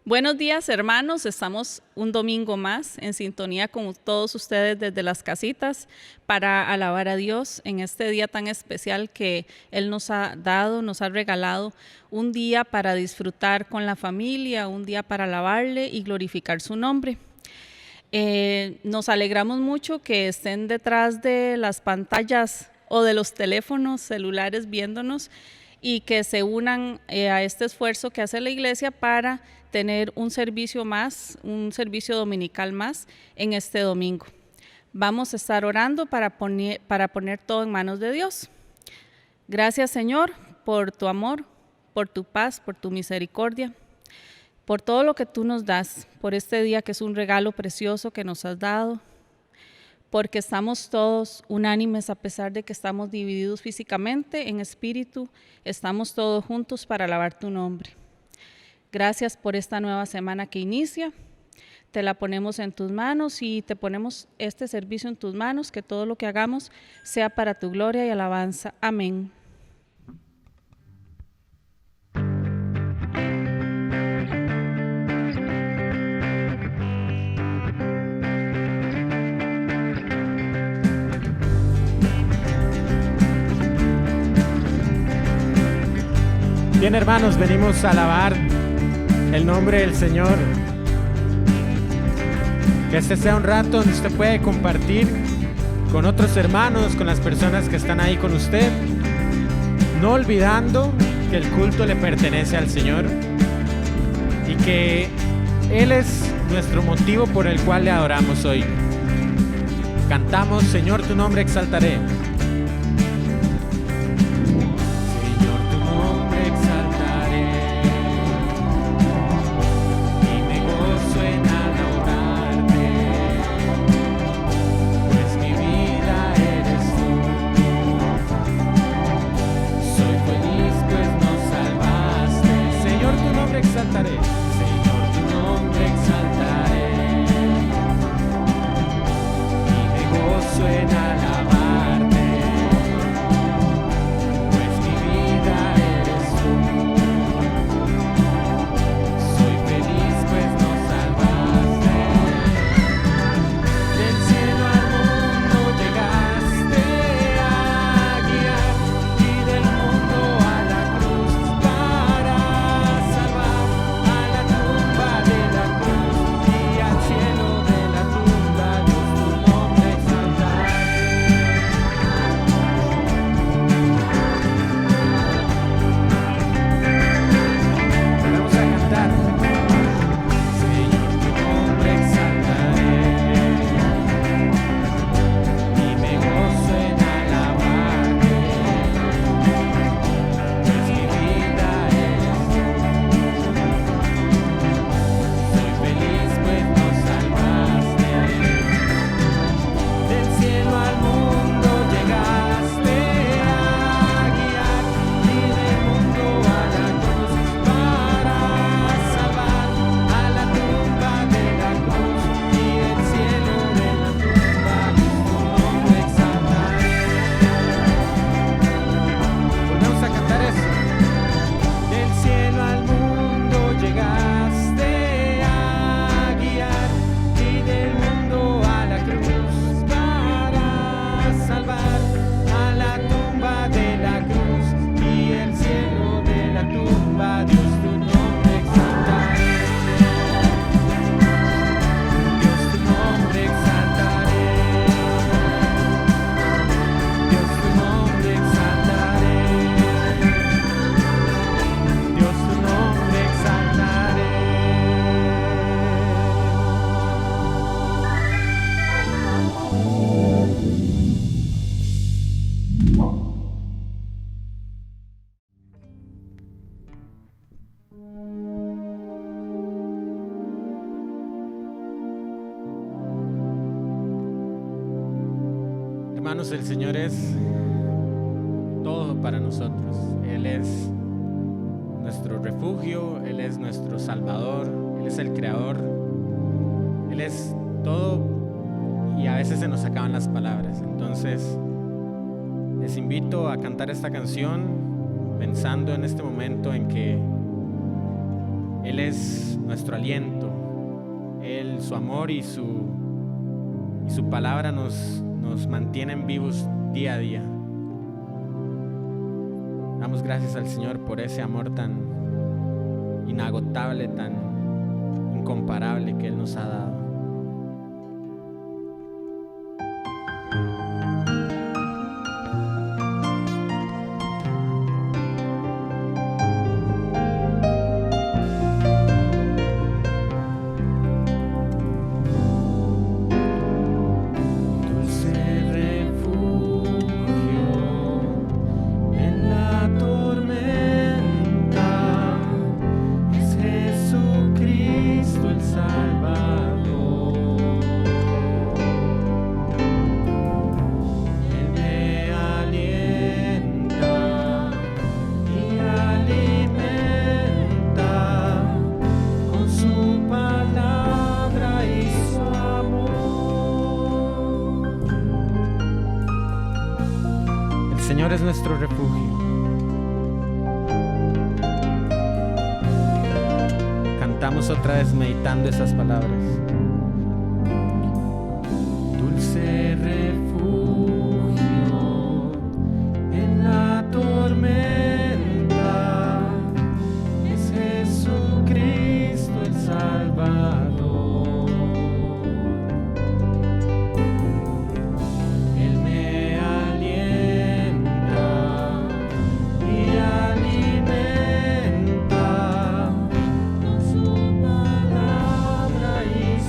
Buenos días, hermanos. Estamos un domingo más en sintonía con todos ustedes desde las casitas para alabar a Dios en este día tan especial que Él nos ha dado, nos ha regalado, un día para disfrutar con la familia, un día para alabarle y glorificar su nombre. Nos alegramos mucho que estén detrás de las pantallas o de los teléfonos celulares viéndonos y que se unan a este esfuerzo que hace la iglesia para tener un servicio más, un servicio dominical más en este domingo. Vamos a estar orando para poner todo en manos de Dios. Gracias, Señor, por tu amor, por tu paz, por tu misericordia, por todo lo que tú nos das, por este día que es un regalo precioso que nos has dado, porque estamos todos unánimes a pesar de que estamos divididos físicamente, en espíritu, estamos todos juntos para alabar tu nombre. Gracias por esta nueva semana que inicia, te la ponemos en tus manos y te ponemos este servicio en tus manos, que todo lo que hagamos sea para tu gloria y alabanza. Amén. Bien, hermanos, venimos a alabar el nombre del Señor. Que este sea un rato donde usted puede compartir con otros hermanos, con las personas que están ahí con usted, no olvidando que el culto le pertenece al Señor y que Él es nuestro motivo por el cual le adoramos hoy. Cantamos: Señor, tu nombre exaltaré. Hermanos, el Señor es todo para nosotros. Él es nuestro refugio, Él es nuestro Salvador, Él es el Creador, Él es todo, y a veces se nos acaban las palabras. Entonces, les invito a cantar esta canción pensando en este momento en que Él es nuestro aliento. Él, su amor y su palabra nos mantienen vivos día a día. Damos gracias al Señor por ese amor tan inagotable, tan incomparable que Él nos ha dado. El Señor es nuestro refugio. Cantamos otra vez meditando esas palabras. Dulce refugio en la tormenta, es Jesucristo el Salvador. Él me alienta y alimenta con su palabra y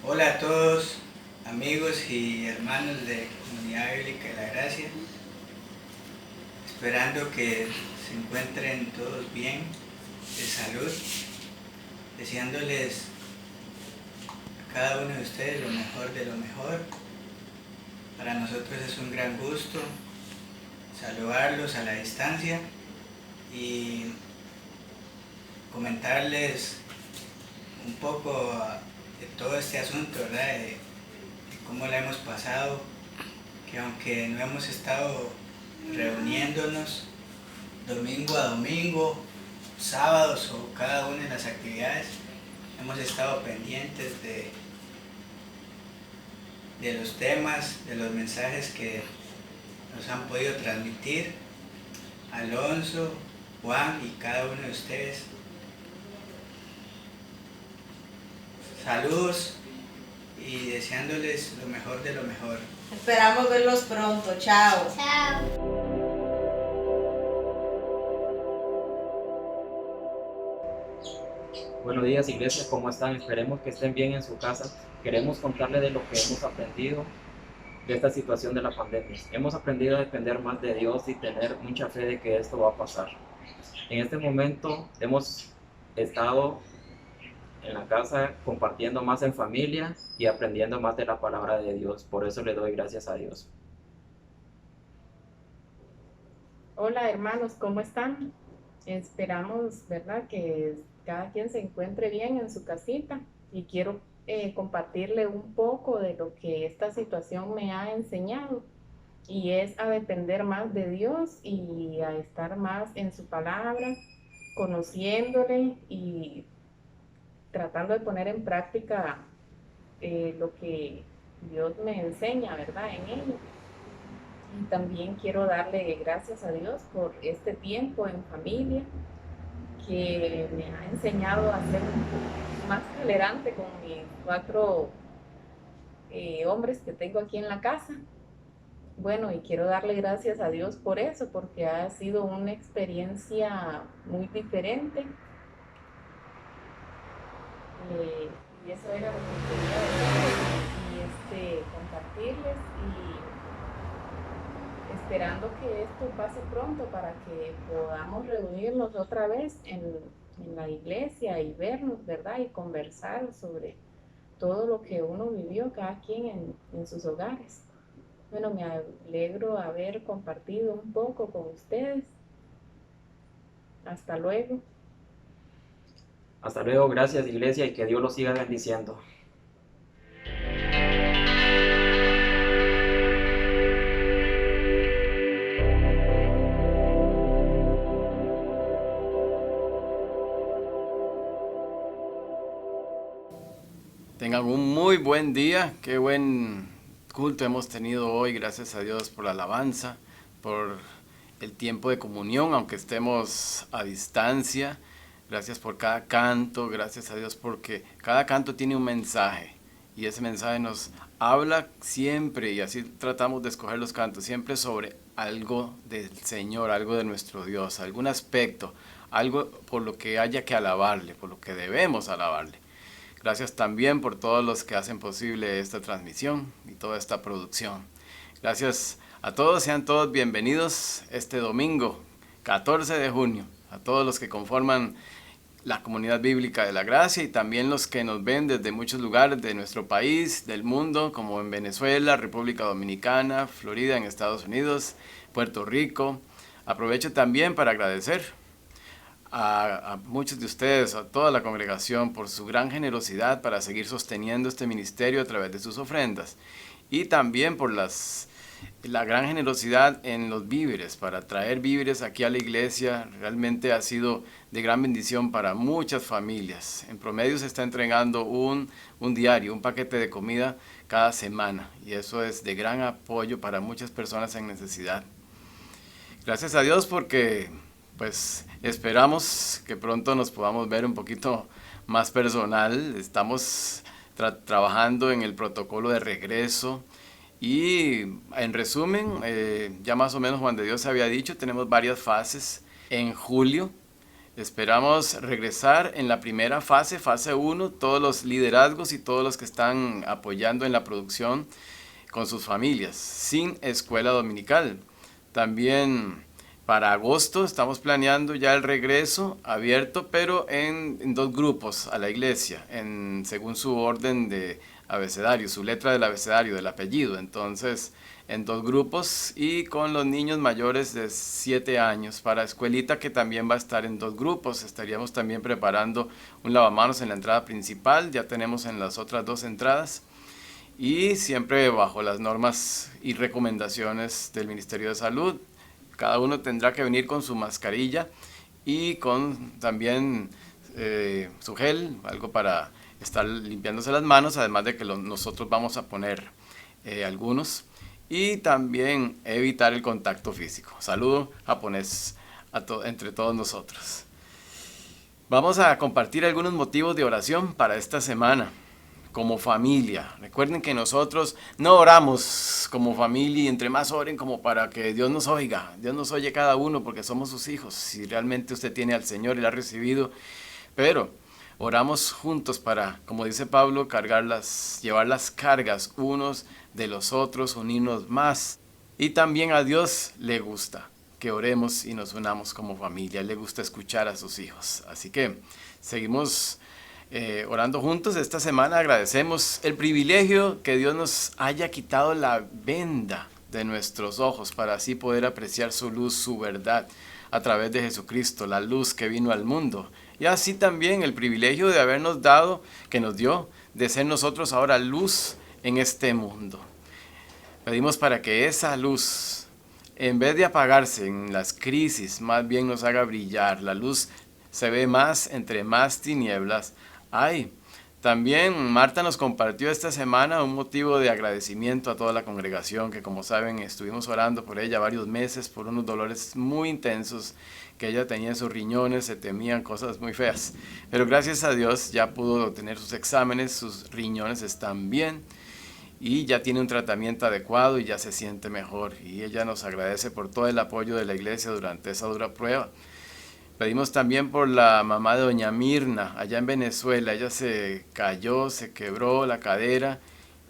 Hola a todos, amigos y hermanos de Comunidad Bíblica de la Gracia, esperando que se encuentren todos bien, de salud, deseándoles a cada uno de ustedes lo mejor de lo mejor. Para nosotros es un gran gusto saludarlos a la distancia y comentarles un poco de todo este asunto, ¿verdad? De cómo la hemos pasado, que aunque no hemos estado reuniéndonos domingo a domingo, sábados o cada una de las actividades, hemos estado pendientes de los temas, de los mensajes que nos han podido transmitir Alonso, Juan y cada uno de ustedes. Saludos y deseándoles lo mejor de lo mejor. Esperamos verlos pronto. Chao. Chao. Buenos días, iglesia, ¿cómo están? Esperemos que estén bien en su casa. Queremos contarles de lo que hemos aprendido de esta situación de la pandemia. Hemos aprendido a depender más de Dios y tener mucha fe de que esto va a pasar. En este momento hemos estado en la casa compartiendo más en familia y aprendiendo más de la palabra de Dios. Por eso le doy gracias a Dios. Hola hermanos, ¿cómo están? Esperamos, ¿verdad?, que cada quien se encuentre bien en su casita y quiero compartirle un poco de lo que esta situación me ha enseñado y es a depender más de Dios y a estar más en su palabra, conociéndole y tratando de poner en práctica lo que Dios me enseña, ¿verdad?, en ello. Y también quiero darle gracias a Dios por este tiempo en familia que me ha enseñado a ser más tolerante con mis 4 hombres que tengo aquí en la casa. Bueno, y quiero darle gracias a Dios por eso, porque ha sido una experiencia muy diferente. Y eso era lo que quería decir y compartirles y esperando que esto pase pronto para que podamos reunirnos otra vez en la iglesia y vernos, ¿verdad? Y conversar sobre todo lo que uno vivió, cada quien en sus hogares. Bueno, me alegro haber compartido un poco con ustedes. Hasta luego. Hasta luego, gracias iglesia y que Dios los siga bendiciendo. Tengan un muy buen día, qué buen culto hemos tenido hoy, gracias a Dios por la alabanza, por el tiempo de comunión, aunque estemos a distancia. Gracias por cada canto, gracias a Dios porque cada canto tiene un mensaje y ese mensaje nos habla siempre y así tratamos de escoger los cantos, siempre sobre algo del Señor, algo de nuestro Dios, algún aspecto, algo por lo que haya que alabarle, por lo que debemos alabarle. Gracias también por todos los que hacen posible esta transmisión y toda esta producción. Gracias a todos, sean todos bienvenidos este domingo, 14 de junio, a todos los que conforman la Comunidad Bíblica de la Gracia y también los que nos ven desde muchos lugares de nuestro país, del mundo, como en Venezuela, República Dominicana, Florida en Estados Unidos, Puerto Rico. Aprovecho también para agradecer a muchos de ustedes, a toda la congregación, por su gran generosidad para seguir sosteniendo este ministerio a través de sus ofrendas y también por la gran generosidad en los víveres, para traer víveres aquí a la iglesia. Realmente ha sido de gran bendición para muchas familias. En promedio se está entregando un diario, un paquete de comida cada semana y eso es de gran apoyo para muchas personas en necesidad. Gracias a Dios porque pues esperamos que pronto nos podamos ver un poquito más personal. Estamos trabajando en el protocolo de regreso y en resumen, ya más o menos Juan de Dios había dicho, tenemos varias fases. En julio Esperamos regresar en la primera fase, fase 1, todos los liderazgos y todos los que están apoyando en la producción con sus familias, sin escuela dominical. También para agosto estamos planeando ya el regreso abierto, pero en 2 grupos a la iglesia, según su orden de abecedario, su letra del abecedario, del apellido. Entonces, en 2 grupos y con los niños mayores de 7 años para escuelita, que también va a estar en 2 grupos. Estaríamos también preparando un lavamanos en la entrada principal, ya tenemos en las otras 2 entradas, y siempre bajo las normas y recomendaciones del Ministerio de Salud. Cada uno tendrá que venir con su mascarilla y con también su gel, algo para estar limpiándose las manos, además de que nosotros vamos a poner algunos. Y también evitar el contacto físico. Saludo japonés entre todos nosotros. Vamos a compartir algunos motivos de oración para esta semana como familia. Recuerden que nosotros no oramos como familia, y entre más oren como para que Dios nos oiga. Dios nos oye cada uno porque somos sus hijos. Si realmente usted tiene al Señor y lo ha recibido, pero oramos juntos para, como dice Pablo, llevar las cargas unos de los otros, unirnos más. Y también a Dios le gusta que oremos y nos unamos como familia. Le gusta escuchar a sus hijos. Así que seguimos orando juntos. Esta semana agradecemos el privilegio que Dios nos haya quitado la venda de nuestros ojos para así poder apreciar su luz, su verdad a través de Jesucristo, la luz que vino al mundo. Y así también el privilegio de habernos dado, que nos dio, de ser nosotros ahora luz en este mundo. Pedimos para que esa luz, en vez de apagarse en las crisis, más bien nos haga brillar. La luz se ve más entre más tinieblas hay. También Marta nos compartió esta semana un motivo de agradecimiento a toda la congregación, que como saben estuvimos orando por ella varios meses por unos dolores muy intensos que ella tenía en sus riñones, se temían cosas muy feas. Pero gracias a Dios ya pudo tener sus exámenes, sus riñones están bien y ya tiene un tratamiento adecuado y ya se siente mejor. Y ella nos agradece por todo el apoyo de la iglesia durante esa dura prueba. Pedimos también por la mamá de doña Mirna, allá en Venezuela. Ella se cayó, se quebró la cadera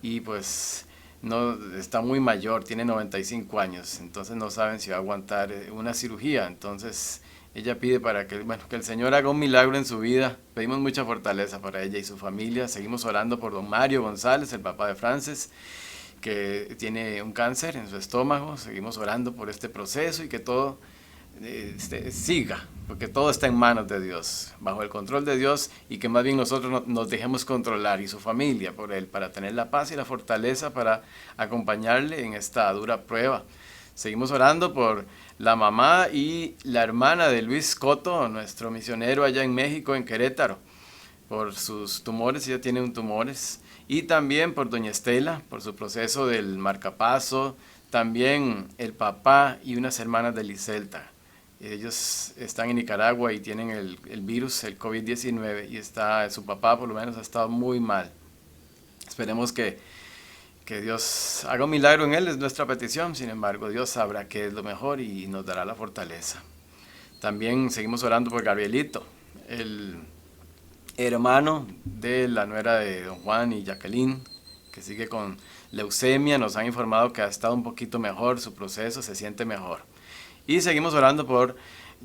y pues no está muy mayor, tiene 95 años, entonces no saben si va a aguantar una cirugía. Entonces ella pide para que el Señor haga un milagro en su vida. Pedimos mucha fortaleza para ella y su familia. Seguimos orando por don Mario González, el papá de Frances, que tiene un cáncer en su estómago. Seguimos orando por este proceso y que todo siga, porque todo está en manos de Dios, bajo el control de Dios, y que más bien nosotros nos dejemos controlar, y su familia por Él, para tener la paz y la fortaleza para acompañarle en esta dura prueba. Seguimos orando por la mamá y la hermana de Luis Coto, nuestro misionero allá en México, en Querétaro, por sus tumores. Ella tiene tumores. Y también por doña Estela, por su proceso del marcapaso. También el papá y unas hermanas de Liselta. Ellos están en Nicaragua y tienen el virus, el COVID-19, y su papá por lo menos ha estado muy mal. Esperemos que Dios haga un milagro en él, es nuestra petición. Sin embargo, Dios sabrá qué es lo mejor y nos dará la fortaleza. También seguimos orando por Gabrielito, el hermano de la nuera de don Juan y Jacqueline, que sigue con leucemia. Nos han informado que ha estado un poquito mejor su proceso, se siente mejor. Y seguimos orando por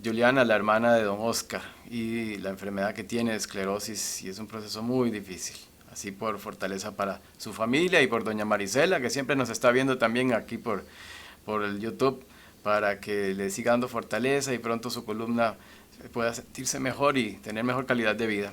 Juliana, la hermana de don Oscar, y la enfermedad que tiene, esclerosis, y es un proceso muy difícil. Así por fortaleza para su familia, y por doña Marisela, que siempre nos está viendo también aquí por el YouTube, para que le siga dando fortaleza y pronto su columna pueda sentirse mejor y tener mejor calidad de vida.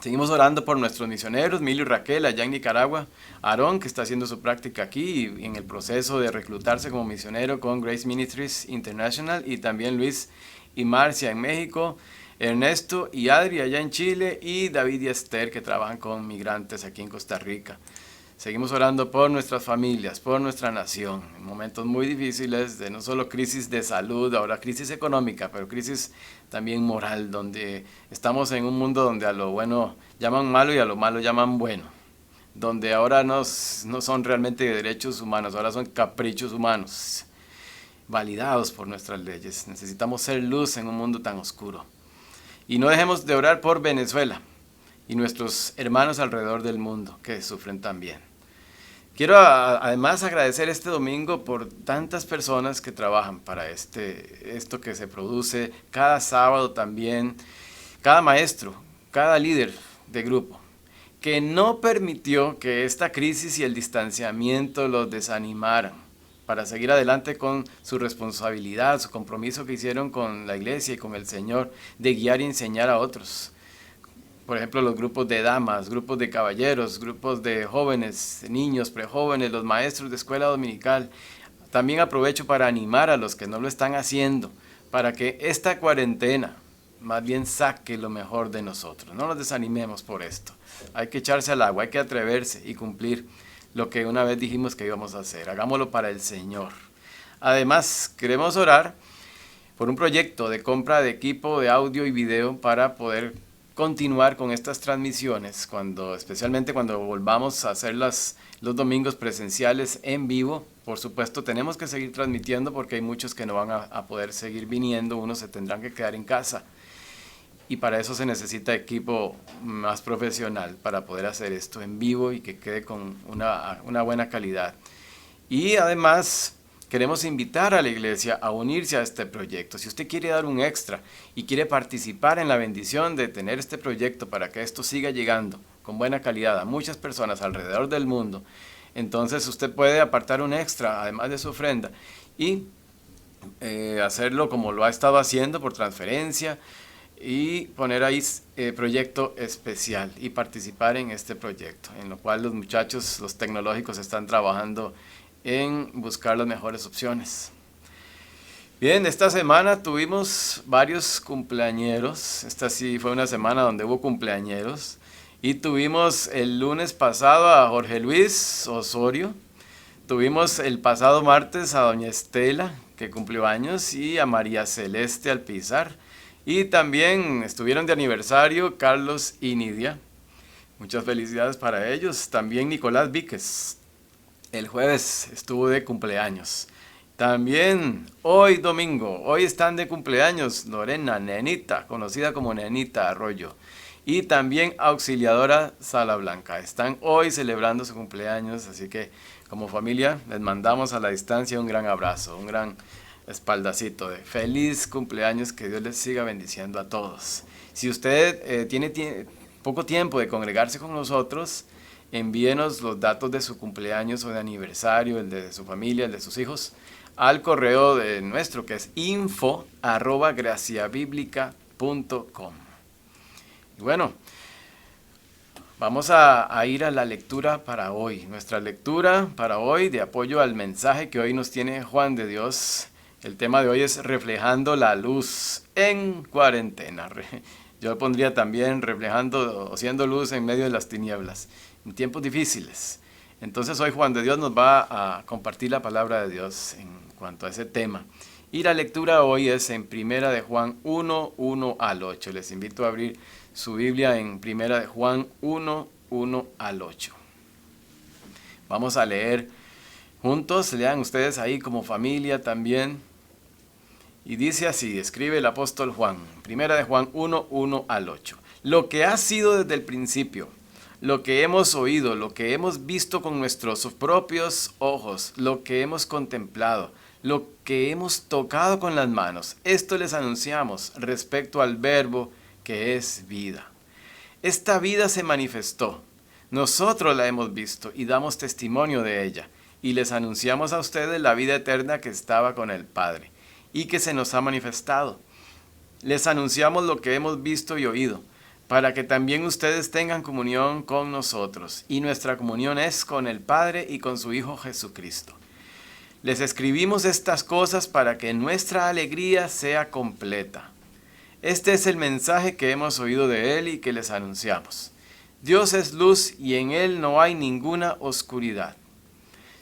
Seguimos orando por nuestros misioneros, Milio y Raquel allá en Nicaragua, Aarón, que está haciendo su práctica aquí y en el proceso de reclutarse como misionero con Grace Ministries International, y también Luis y Marcia en México, Ernesto y Adri allá en Chile, y David y Esther, que trabajan con migrantes aquí en Costa Rica. Seguimos orando por nuestras familias, por nuestra nación, en momentos muy difíciles de no solo crisis de salud, ahora crisis económica, pero crisis también moral, donde estamos en un mundo donde a lo bueno llaman malo y a lo malo llaman bueno, donde ahora no son realmente derechos humanos, ahora son caprichos humanos, validados por nuestras leyes. Necesitamos ser luz en un mundo tan oscuro. Y no dejemos de orar por Venezuela y nuestros hermanos alrededor del mundo que sufren también. Quiero además agradecer este domingo por tantas personas que trabajan para esto que se produce cada sábado también, cada maestro, cada líder de grupo, que no permitió que esta crisis y el distanciamiento los desanimaran para seguir adelante con su responsabilidad, su compromiso que hicieron con la iglesia y con el Señor de guiar y enseñar a otros. Por ejemplo, los grupos de damas, grupos de caballeros, grupos de jóvenes, niños, prejóvenes, los maestros de escuela dominical. También aprovecho para animar a los que no lo están haciendo, para que esta cuarentena más bien saque lo mejor de nosotros. No nos desanimemos por esto. Hay que echarse al agua, hay que atreverse y cumplir lo que una vez dijimos que íbamos a hacer. Hagámoslo para el Señor. Además, queremos orar por un proyecto de compra de equipo de audio y video para poder continuar con estas transmisiones, especialmente cuando volvamos a hacer los domingos presenciales en vivo. Por supuesto, tenemos que seguir transmitiendo porque hay muchos que no van a poder seguir viniendo, unos se tendrán que quedar en casa. Y para eso se necesita equipo más profesional para poder hacer esto en vivo y que quede con una buena calidad. Y además queremos invitar a la iglesia a unirse a este proyecto. Si usted quiere dar un extra y quiere participar en la bendición de tener este proyecto para que esto siga llegando con buena calidad a muchas personas alrededor del mundo, entonces usted puede apartar un extra además de su ofrenda y hacerlo como lo ha estado haciendo por transferencia y poner ahí proyecto especial y participar en este proyecto, en lo cual los muchachos, los tecnológicos, están trabajando en buscar las mejores opciones. Bien, esta semana tuvimos varios cumpleañeros. Esta sí fue una semana donde hubo cumpleañeros. Y tuvimos el lunes pasado a Jorge Luis Osorio. Tuvimos el pasado martes a doña Estela, que cumplió años, y a María Celeste Alpizar. Y también estuvieron de aniversario Carlos y Nidia. Muchas felicidades para ellos. También Nicolás Víquez. El jueves estuvo de cumpleaños. También hoy domingo, hoy están de cumpleaños Lorena Nenita, conocida como Nenita Arroyo. Y también Auxiliadora Sala Blanca. Están hoy celebrando su cumpleaños, así que como familia les mandamos a la distancia un gran abrazo, un gran espaldacito de feliz cumpleaños, que Dios les siga bendiciendo a todos. Si usted tiene poco tiempo de congregarse con nosotros, envíenos los datos de su cumpleaños o de aniversario, el de su familia, el de sus hijos, al correo de nuestro que es info@graciabiblica.com. Y bueno, vamos a ir a la lectura para hoy. Nuestra lectura para hoy, de apoyo al mensaje que hoy nos tiene Juan de Dios. El tema de hoy es reflejando la luz en cuarentena. Yo pondría también reflejando o siendo luz en medio de las tinieblas, en tiempos difíciles. Entonces hoy Juan de Dios nos va a compartir la palabra de Dios en cuanto a ese tema. Y la lectura hoy es en Primera de Juan 1, 1 al 8. Les invito a abrir su Biblia en Primera de Juan 1, 1 al 8. Vamos a leer juntos, lean ustedes ahí como familia también. Y dice así, escribe el apóstol Juan, Primera de Juan 1, 1 al 8. Lo que ha sido desde el principio, lo que hemos oído, lo que hemos visto con nuestros propios ojos, lo que hemos contemplado, lo que hemos tocado con las manos, esto les anunciamos respecto al Verbo que es vida. Esta vida se manifestó, nosotros la hemos visto y damos testimonio de ella, y les anunciamos a ustedes la vida eterna que estaba con el Padre y que se nos ha manifestado. Les anunciamos lo que hemos visto y oído, para que también ustedes tengan comunión con nosotros, y nuestra comunión es con el Padre y con su Hijo Jesucristo. Les escribimos estas cosas para que nuestra alegría sea completa. Este es el mensaje que hemos oído de Él y que les anunciamos. Dios es luz y en Él no hay ninguna oscuridad.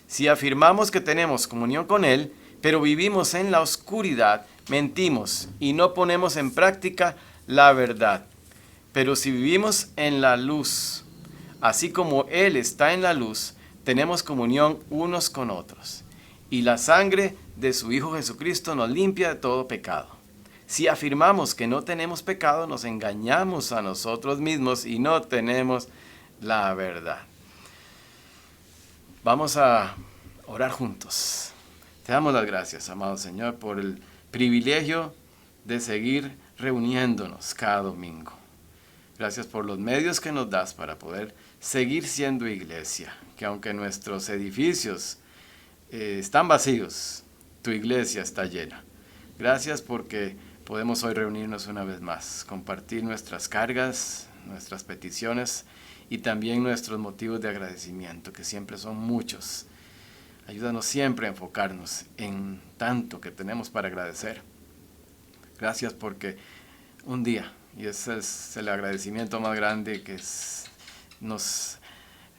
Si afirmamos que tenemos comunión con Él, pero vivimos en la oscuridad, mentimos y no ponemos en práctica la verdad. Pero si vivimos en la luz, así como Él está en la luz, tenemos comunión unos con otros. Y la sangre de su Hijo Jesucristo nos limpia de todo pecado. Si afirmamos que no tenemos pecado, nos engañamos a nosotros mismos y no tenemos la verdad. Vamos a orar juntos. Te damos las gracias, amado Señor, por el privilegio de seguir reuniéndonos cada domingo. Gracias por los medios que nos das para poder seguir siendo iglesia, que aunque nuestros edificios están vacíos, tu iglesia está llena. Gracias porque podemos hoy reunirnos una vez más, compartir nuestras cargas, nuestras peticiones y también nuestros motivos de agradecimiento, que siempre son muchos. Ayúdanos siempre a enfocarnos en tanto que tenemos para agradecer. Gracias porque un día, y ese es el agradecimiento más grande, que nos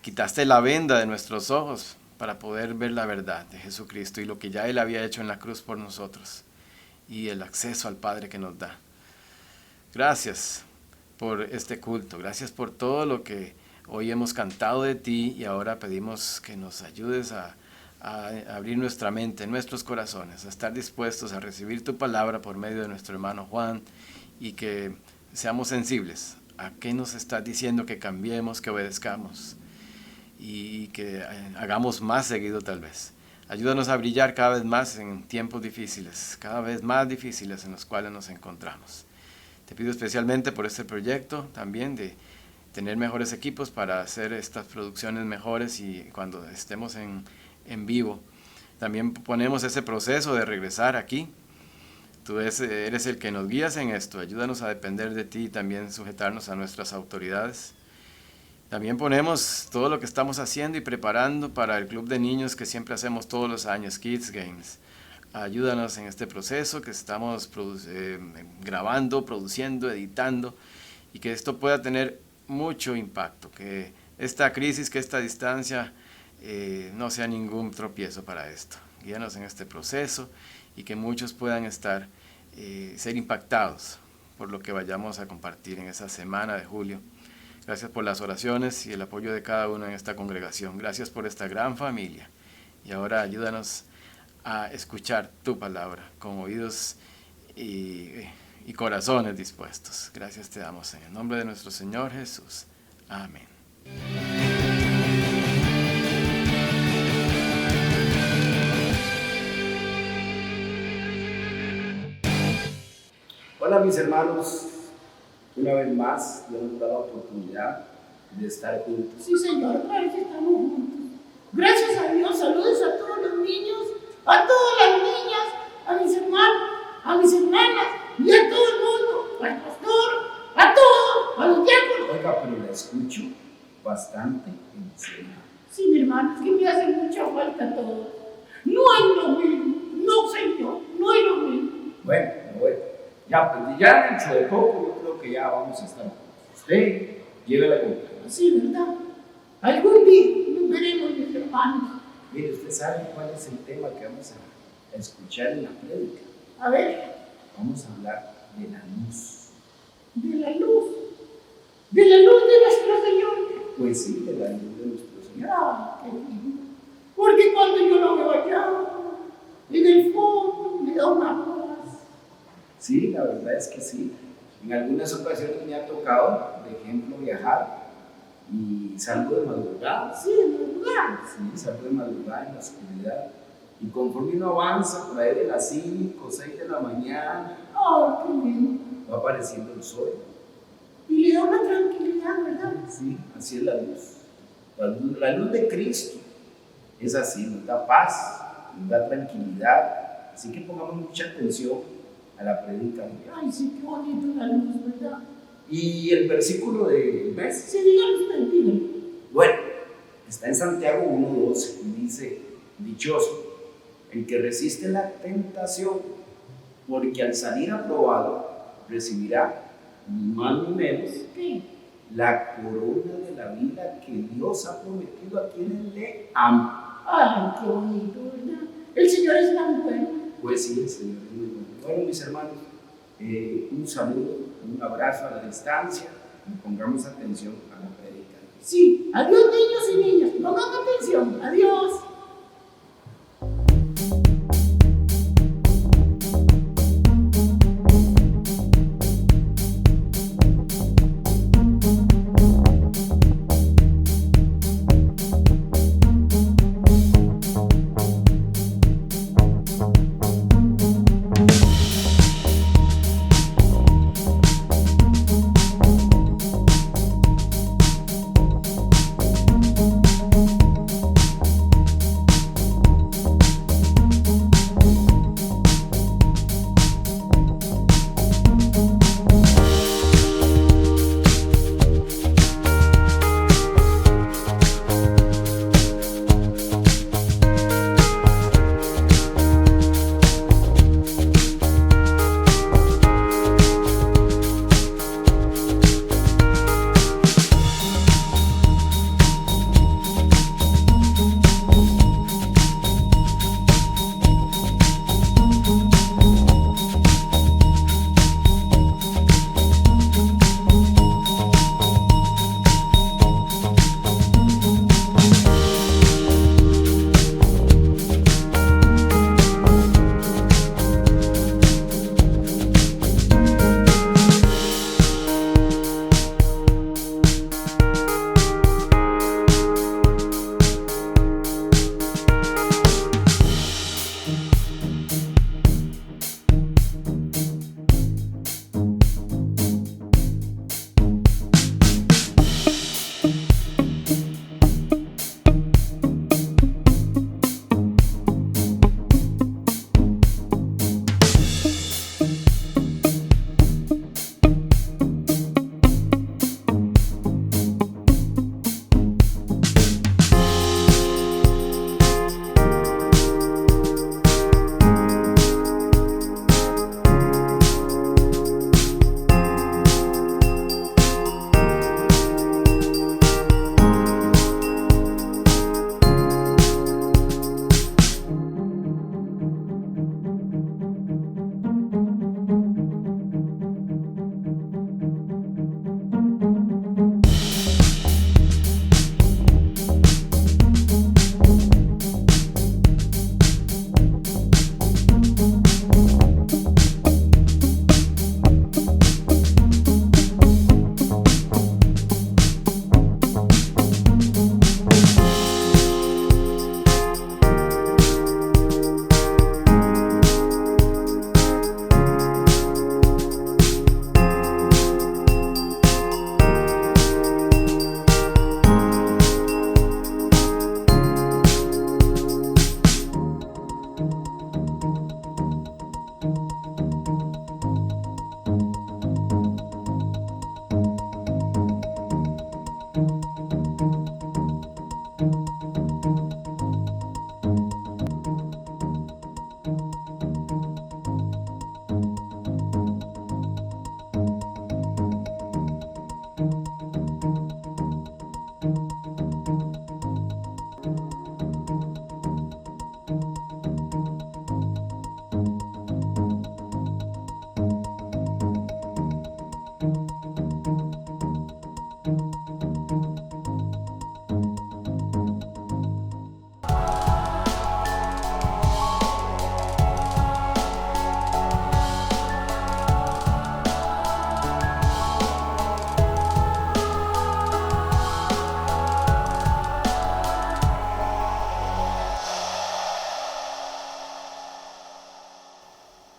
quitaste la venda de nuestros ojos para poder ver la verdad de Jesucristo y lo que ya Él había hecho en la cruz por nosotros y el acceso al Padre que nos da. Gracias por este culto, gracias por todo lo que hoy hemos cantado de ti y ahora pedimos que nos ayudes a abrir nuestra mente, nuestros corazones, a estar dispuestos a recibir tu palabra por medio de nuestro hermano Juan y que seamos sensibles a qué nos estás diciendo que cambiemos, que obedezcamos y que hagamos más seguido tal vez. Ayúdanos a brillar cada vez más en tiempos difíciles, cada vez más difíciles en los cuales nos encontramos. Te pido especialmente por este proyecto también de tener mejores equipos para hacer estas producciones mejores y cuando estemos en vivo. También ponemos ese proceso de regresar aquí. Tú eres el que nos guías en esto. Ayúdanos a depender de ti y también sujetarnos a nuestras autoridades. También ponemos todo lo que estamos haciendo y preparando para el club de niños que siempre hacemos todos los años, Kids Games. Ayúdanos en este proceso que estamos grabando, produciendo, editando y que esto pueda tener mucho impacto, que esta crisis, que esta distancia no sea ningún tropiezo para esto. Guíanos en este proceso y que muchos puedan ser impactados por lo que vayamos a compartir en esa semana de julio. Gracias por las oraciones y el apoyo de cada uno en esta congregación. Gracias por esta gran familia. Y ahora ayúdanos a escuchar tu palabra con oídos y corazones dispuestos. Gracias te damos en el nombre de nuestro Señor Jesús. Amén. Hola mis hermanos, una vez más Dios nos da la oportunidad de estar juntos. Sí Señor, otra vez estamos juntos. Gracias a Dios, saludos a todos los niños, a todas las niñas, a mis hermanos, a mis hermanas y a todo el mundo, al pastor, a todos, a los diáconos. Oiga, pero la escucho bastante en serio. Sí, mi hermano, es que me hace mucha falta todo. No es lo mismo, no Señor, no es lo mismo. Bueno, ya, pues ya dentro de poco yo creo que ya vamos a estar juntos. Usted lleve la compañía. Sí, ¿verdad? Algún día nos veremos, mis hermanos. Mire, usted sabe cuál es el tema que vamos a escuchar en la prédica. A ver. Vamos a hablar de la luz. De la luz. De la luz de nuestro Señor. Pues sí, de la luz de nuestro Señor. Ah, qué lindo. Porque cuando yo lo veo allá, en el fondo, me da una paz. Sí, la verdad es que sí. En algunas ocasiones me ha tocado, por ejemplo, viajar y salgo de madrugada. Sí, de madrugada. Sí, salgo de madrugada en la oscuridad. Y conforme uno avanza, por ahí de las 5 o 6 de la mañana, ¡oh, qué lindo! va apareciendo el sol. Y le da una tranquilidad, ¿verdad? Sí, así es la luz. La luz de Cristo es así, nos da paz, nos da tranquilidad. Así que pongamos mucha atención a la prédica. Ay, sí, qué bonito la luz, ¿verdad? Y el versículo del mes. Sí, dígalo usted, dígalo. Bueno, está en Santiago 1:12 y dice: dichoso el que resiste la tentación, porque al salir aprobado recibirá ni más ni menos la corona de la vida que Dios ha prometido a quienes le aman. Ay, qué bonito, ¿verdad? El Señor es tan bueno. Pues sí, el Señor es muy bueno. Bueno, mis hermanos, un saludo, un abrazo a la distancia y pongamos atención a la prédica. Sí, adiós niños y niñas, pongan atención, adiós.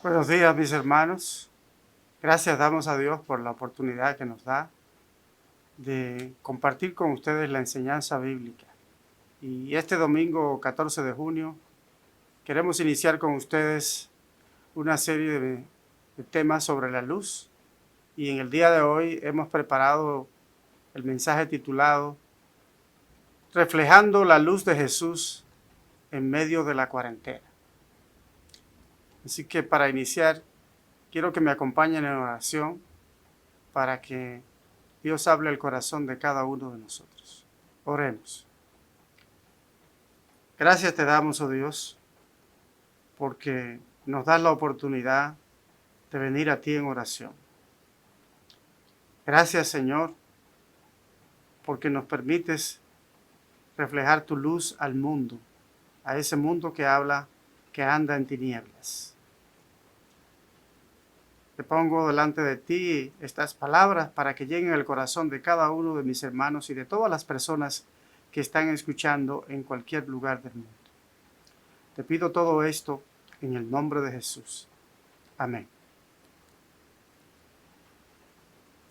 Buenos días, mis hermanos. Gracias damos a Dios por la oportunidad que nos da de compartir con ustedes la enseñanza bíblica. Y este domingo 14 de junio queremos iniciar con ustedes una serie de temas sobre la luz. Y en el día de hoy hemos preparado el mensaje titulado Reflejando la luz de Jesús en medio de la cuarentena. Así que para iniciar, quiero que me acompañen en oración para que Dios hable al corazón de cada uno de nosotros. Oremos. Gracias te damos, oh Dios, porque nos das la oportunidad de venir a ti en oración. Gracias, Señor, porque nos permites reflejar tu luz al mundo, a ese mundo que anda en tinieblas. Te pongo delante de ti estas palabras para que lleguen al corazón de cada uno de mis hermanos y de todas las personas que están escuchando en cualquier lugar del mundo. Te pido todo esto en el nombre de Jesús. Amén.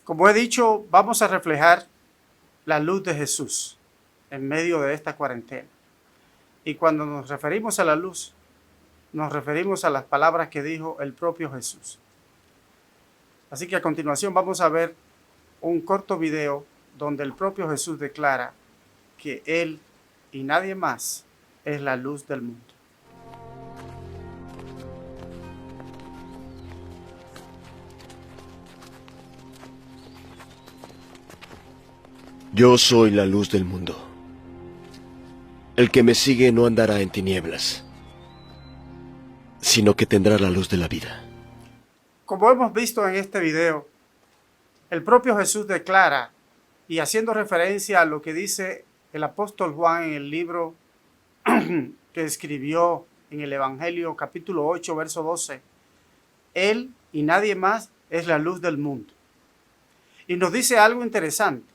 Como he dicho, vamos a reflejar la luz de Jesús en medio de esta cuarentena. Y cuando nos referimos a la luz, nos referimos a las palabras que dijo el propio Jesús. Así que a continuación vamos a ver un corto video donde el propio Jesús declara que Él y nadie más es la luz del mundo. Yo soy la luz del mundo. El que me sigue no andará en tinieblas, sino que tendrá la luz de la vida. Como hemos visto en este video, el propio Jesús declara, y haciendo referencia a lo que dice el apóstol Juan en el libro que escribió en el Evangelio capítulo 8, verso 12, Él y nadie más es la luz del mundo. Y nos dice algo interesante,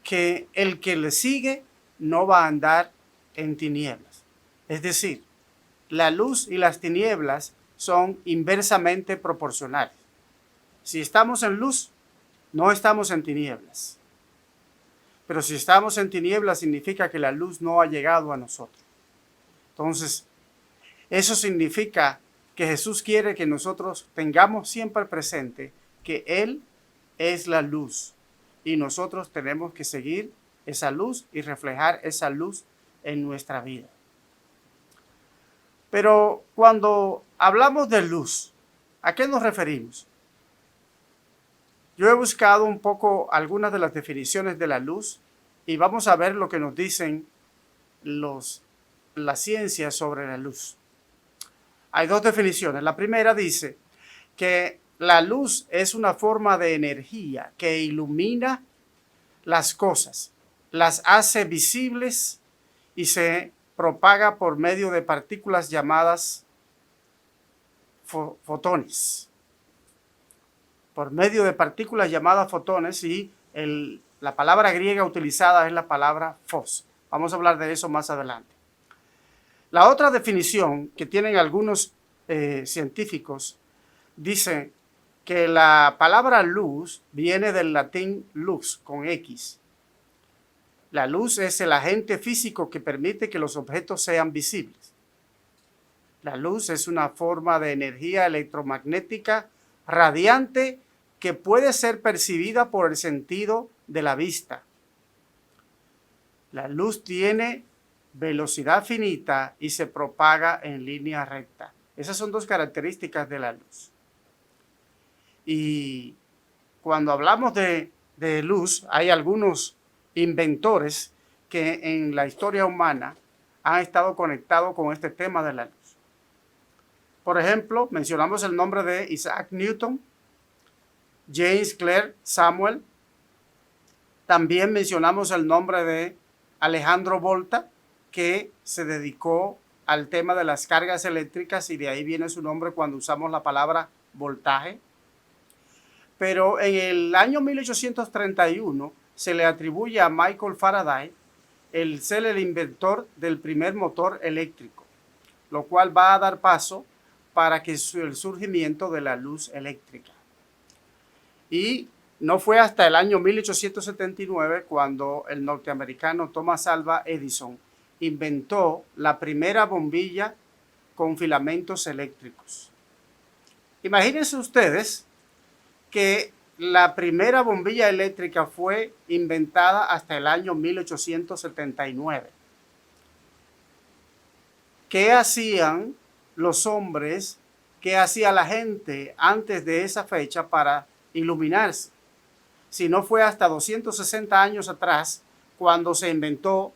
que el que le sigue no va a andar en tinieblas. Es decir, la luz y las tinieblas son inversamente proporcionales. Si estamos en luz, no estamos en tinieblas. Pero si estamos en tinieblas, significa que la luz no ha llegado a nosotros. Entonces, eso significa que Jesús quiere que nosotros tengamos siempre presente que Él es la luz y nosotros tenemos que seguir esa luz y reflejar esa luz en nuestra vida. Pero cuando hablamos de luz, ¿a qué nos referimos? Yo he buscado un poco algunas de las definiciones de la luz y vamos a ver lo que nos dicen la ciencia sobre la luz. Hay dos definiciones. La primera dice que la luz es una forma de energía que ilumina las cosas, las hace visibles y se propaga por medio de partículas llamadas fotones. Por medio de partículas llamadas fotones y la palabra griega utilizada es la palabra phos. Vamos a hablar de eso más adelante. La otra definición que tienen algunos científicos dice que la palabra luz viene del latín lux con X. La luz es el agente físico que permite que los objetos sean visibles. La luz es una forma de energía electromagnética radiante que puede ser percibida por el sentido de la vista, La luz tiene velocidad finita y se propaga en línea recta. Esas son dos características de la luz. Y cuando hablamos de luz, hay algunos inventores que en la historia humana han estado conectados con este tema de la luz. Por ejemplo, mencionamos el nombre de Isaac Newton, James Clerk Samuel. También mencionamos el nombre de Alejandro Volta, que se dedicó al tema de las cargas eléctricas, y de ahí viene su nombre cuando usamos la palabra voltaje. Pero en el año 1831 se le atribuye a Michael Faraday el ser el inventor del primer motor eléctrico, lo cual va a dar paso para que el surgimiento de la luz eléctrica. Y no fue hasta el año 1879 cuando el norteamericano Thomas Alva Edison inventó la primera bombilla con filamentos eléctricos. Imagínense ustedes que la primera bombilla eléctrica fue inventada hasta el año 1879. ¿Qué hacían los hombres, qué hacía la gente antes de esa fecha para iluminarse? Si no fue hasta 260 años atrás cuando se inventó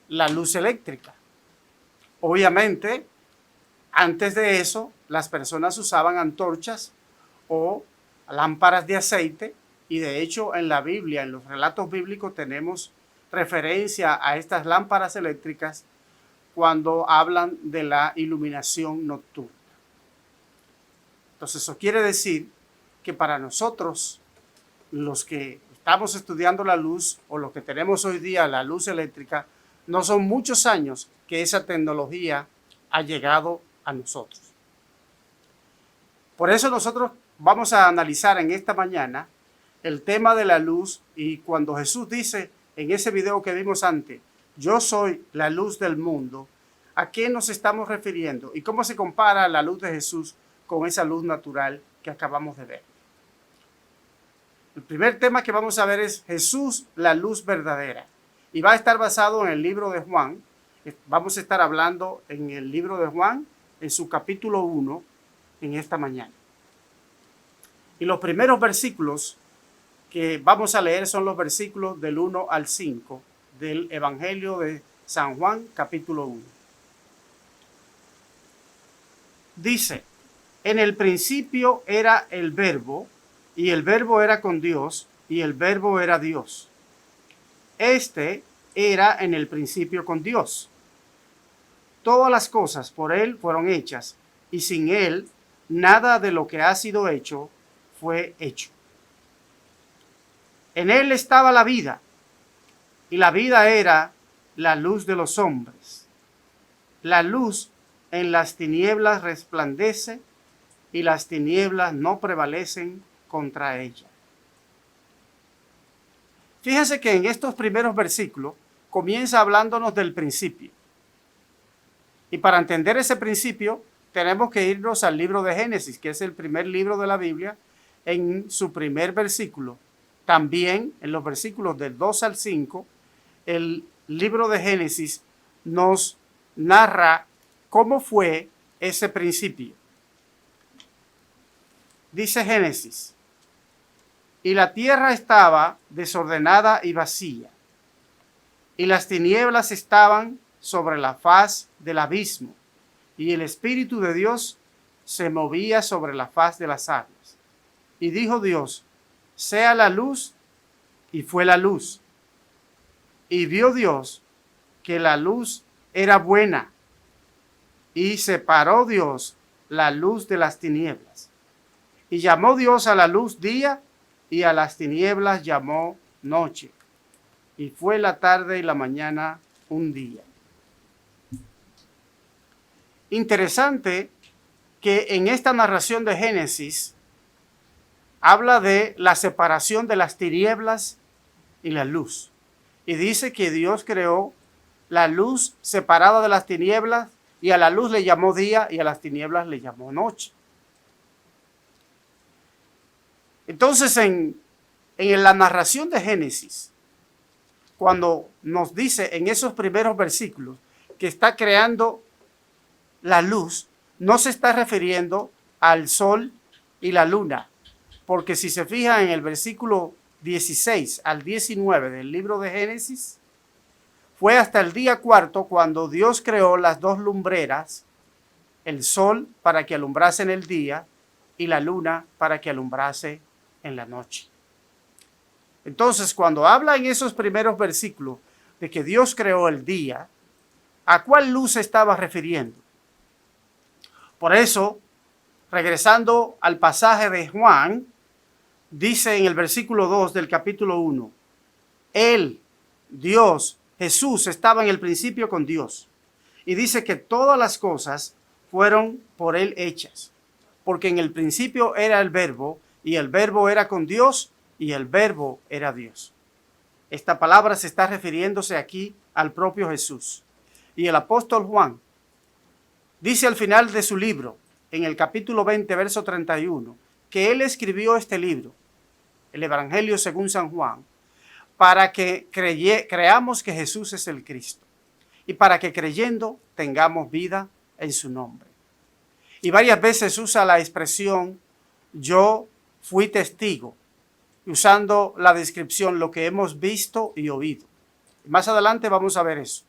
la luz eléctrica. Obviamente, antes de eso, las personas usaban antorchas o lámparas de aceite, y de hecho en la Biblia, en los relatos bíblicos, tenemos referencia a estas lámparas eléctricas cuando hablan de la iluminación nocturna. Entonces, eso quiere decir que para nosotros, los que estamos estudiando la luz, o los que tenemos hoy día la luz eléctrica, no son muchos años que esa tecnología ha llegado a nosotros. Por eso nosotros vamos a analizar en esta mañana el tema de la luz, y cuando Jesús dice en ese video que vimos antes, yo soy la luz del mundo, ¿a qué nos estamos refiriendo? ¿Y cómo se compara la luz de Jesús con esa luz natural que acabamos de ver? El primer tema que vamos a ver es Jesús, la luz verdadera. Y va a estar basado en el libro de Juan. Vamos a estar hablando en el libro de Juan, en su capítulo 1, en esta mañana. Y los primeros versículos que vamos a leer son los versículos del 1 al 5 del Evangelio de San Juan, capítulo 1. Dice, en el principio era el Verbo, y el Verbo era con Dios, y el Verbo era Dios. Este era en el principio con Dios. Todas las cosas por Él fueron hechas, y sin Él nada de lo que ha sido hecho fue hecho. En Él estaba la vida, y la vida era la luz de los hombres. La luz en las tinieblas resplandece, y las tinieblas no prevalecen contra ella. Fíjense que en estos primeros versículos comienza hablándonos del principio. Y para entender ese principio tenemos que irnos al libro de Génesis, que es el primer libro de la Biblia, en su primer versículo. También en los versículos del 2 al 5, el libro de Génesis nos narra cómo fue ese principio. Dice Génesis, y la tierra estaba desordenada y vacía, y las tinieblas estaban sobre la faz del abismo, y el Espíritu de Dios se movía sobre la faz de las aguas. Y dijo Dios, sea la luz, y fue la luz. Y vio Dios que la luz era buena, y separó Dios la luz de las tinieblas. Y llamó Dios a la luz día, y a las tinieblas llamó noche. Y fue la tarde y la mañana un día. Interesante que en esta narración de Génesis habla de la separación de las tinieblas y la luz. Y dice que Dios creó la luz separada de las tinieblas, y a la luz le llamó día y a las tinieblas le llamó noche. Entonces en la narración de Génesis, cuando nos dice en esos primeros versículos que está creando la luz, no se está refiriendo al sol y la luna, porque si se fija en el versículo 16 al 19 del libro de Génesis, fue hasta el día cuarto cuando Dios creó las dos lumbreras, el sol para que alumbrase en el día y la luna para que alumbrase en la noche. Entonces, cuando habla en esos primeros versículos de que Dios creó el día, ¿a cuál luz se estaba refiriendo? Por eso, regresando al pasaje de Juan, dice en el versículo 2 del capítulo 1, Él, Dios, Jesús, estaba en el principio con Dios. Y dice que todas las cosas fueron por Él hechas, porque en el principio era el Verbo, y el Verbo era con Dios, y el Verbo era Dios. Esta palabra se está refiriéndose aquí al propio Jesús. Y el apóstol Juan dice al final de su libro, en el capítulo 20, verso 31, que él escribió este libro, el Evangelio según San Juan, para que creamos que Jesús es el Cristo y para que creyendo tengamos vida en su nombre. Y varias veces usa la expresión yo fui testigo, usando la descripción lo que hemos visto y oído. Más adelante vamos a ver eso.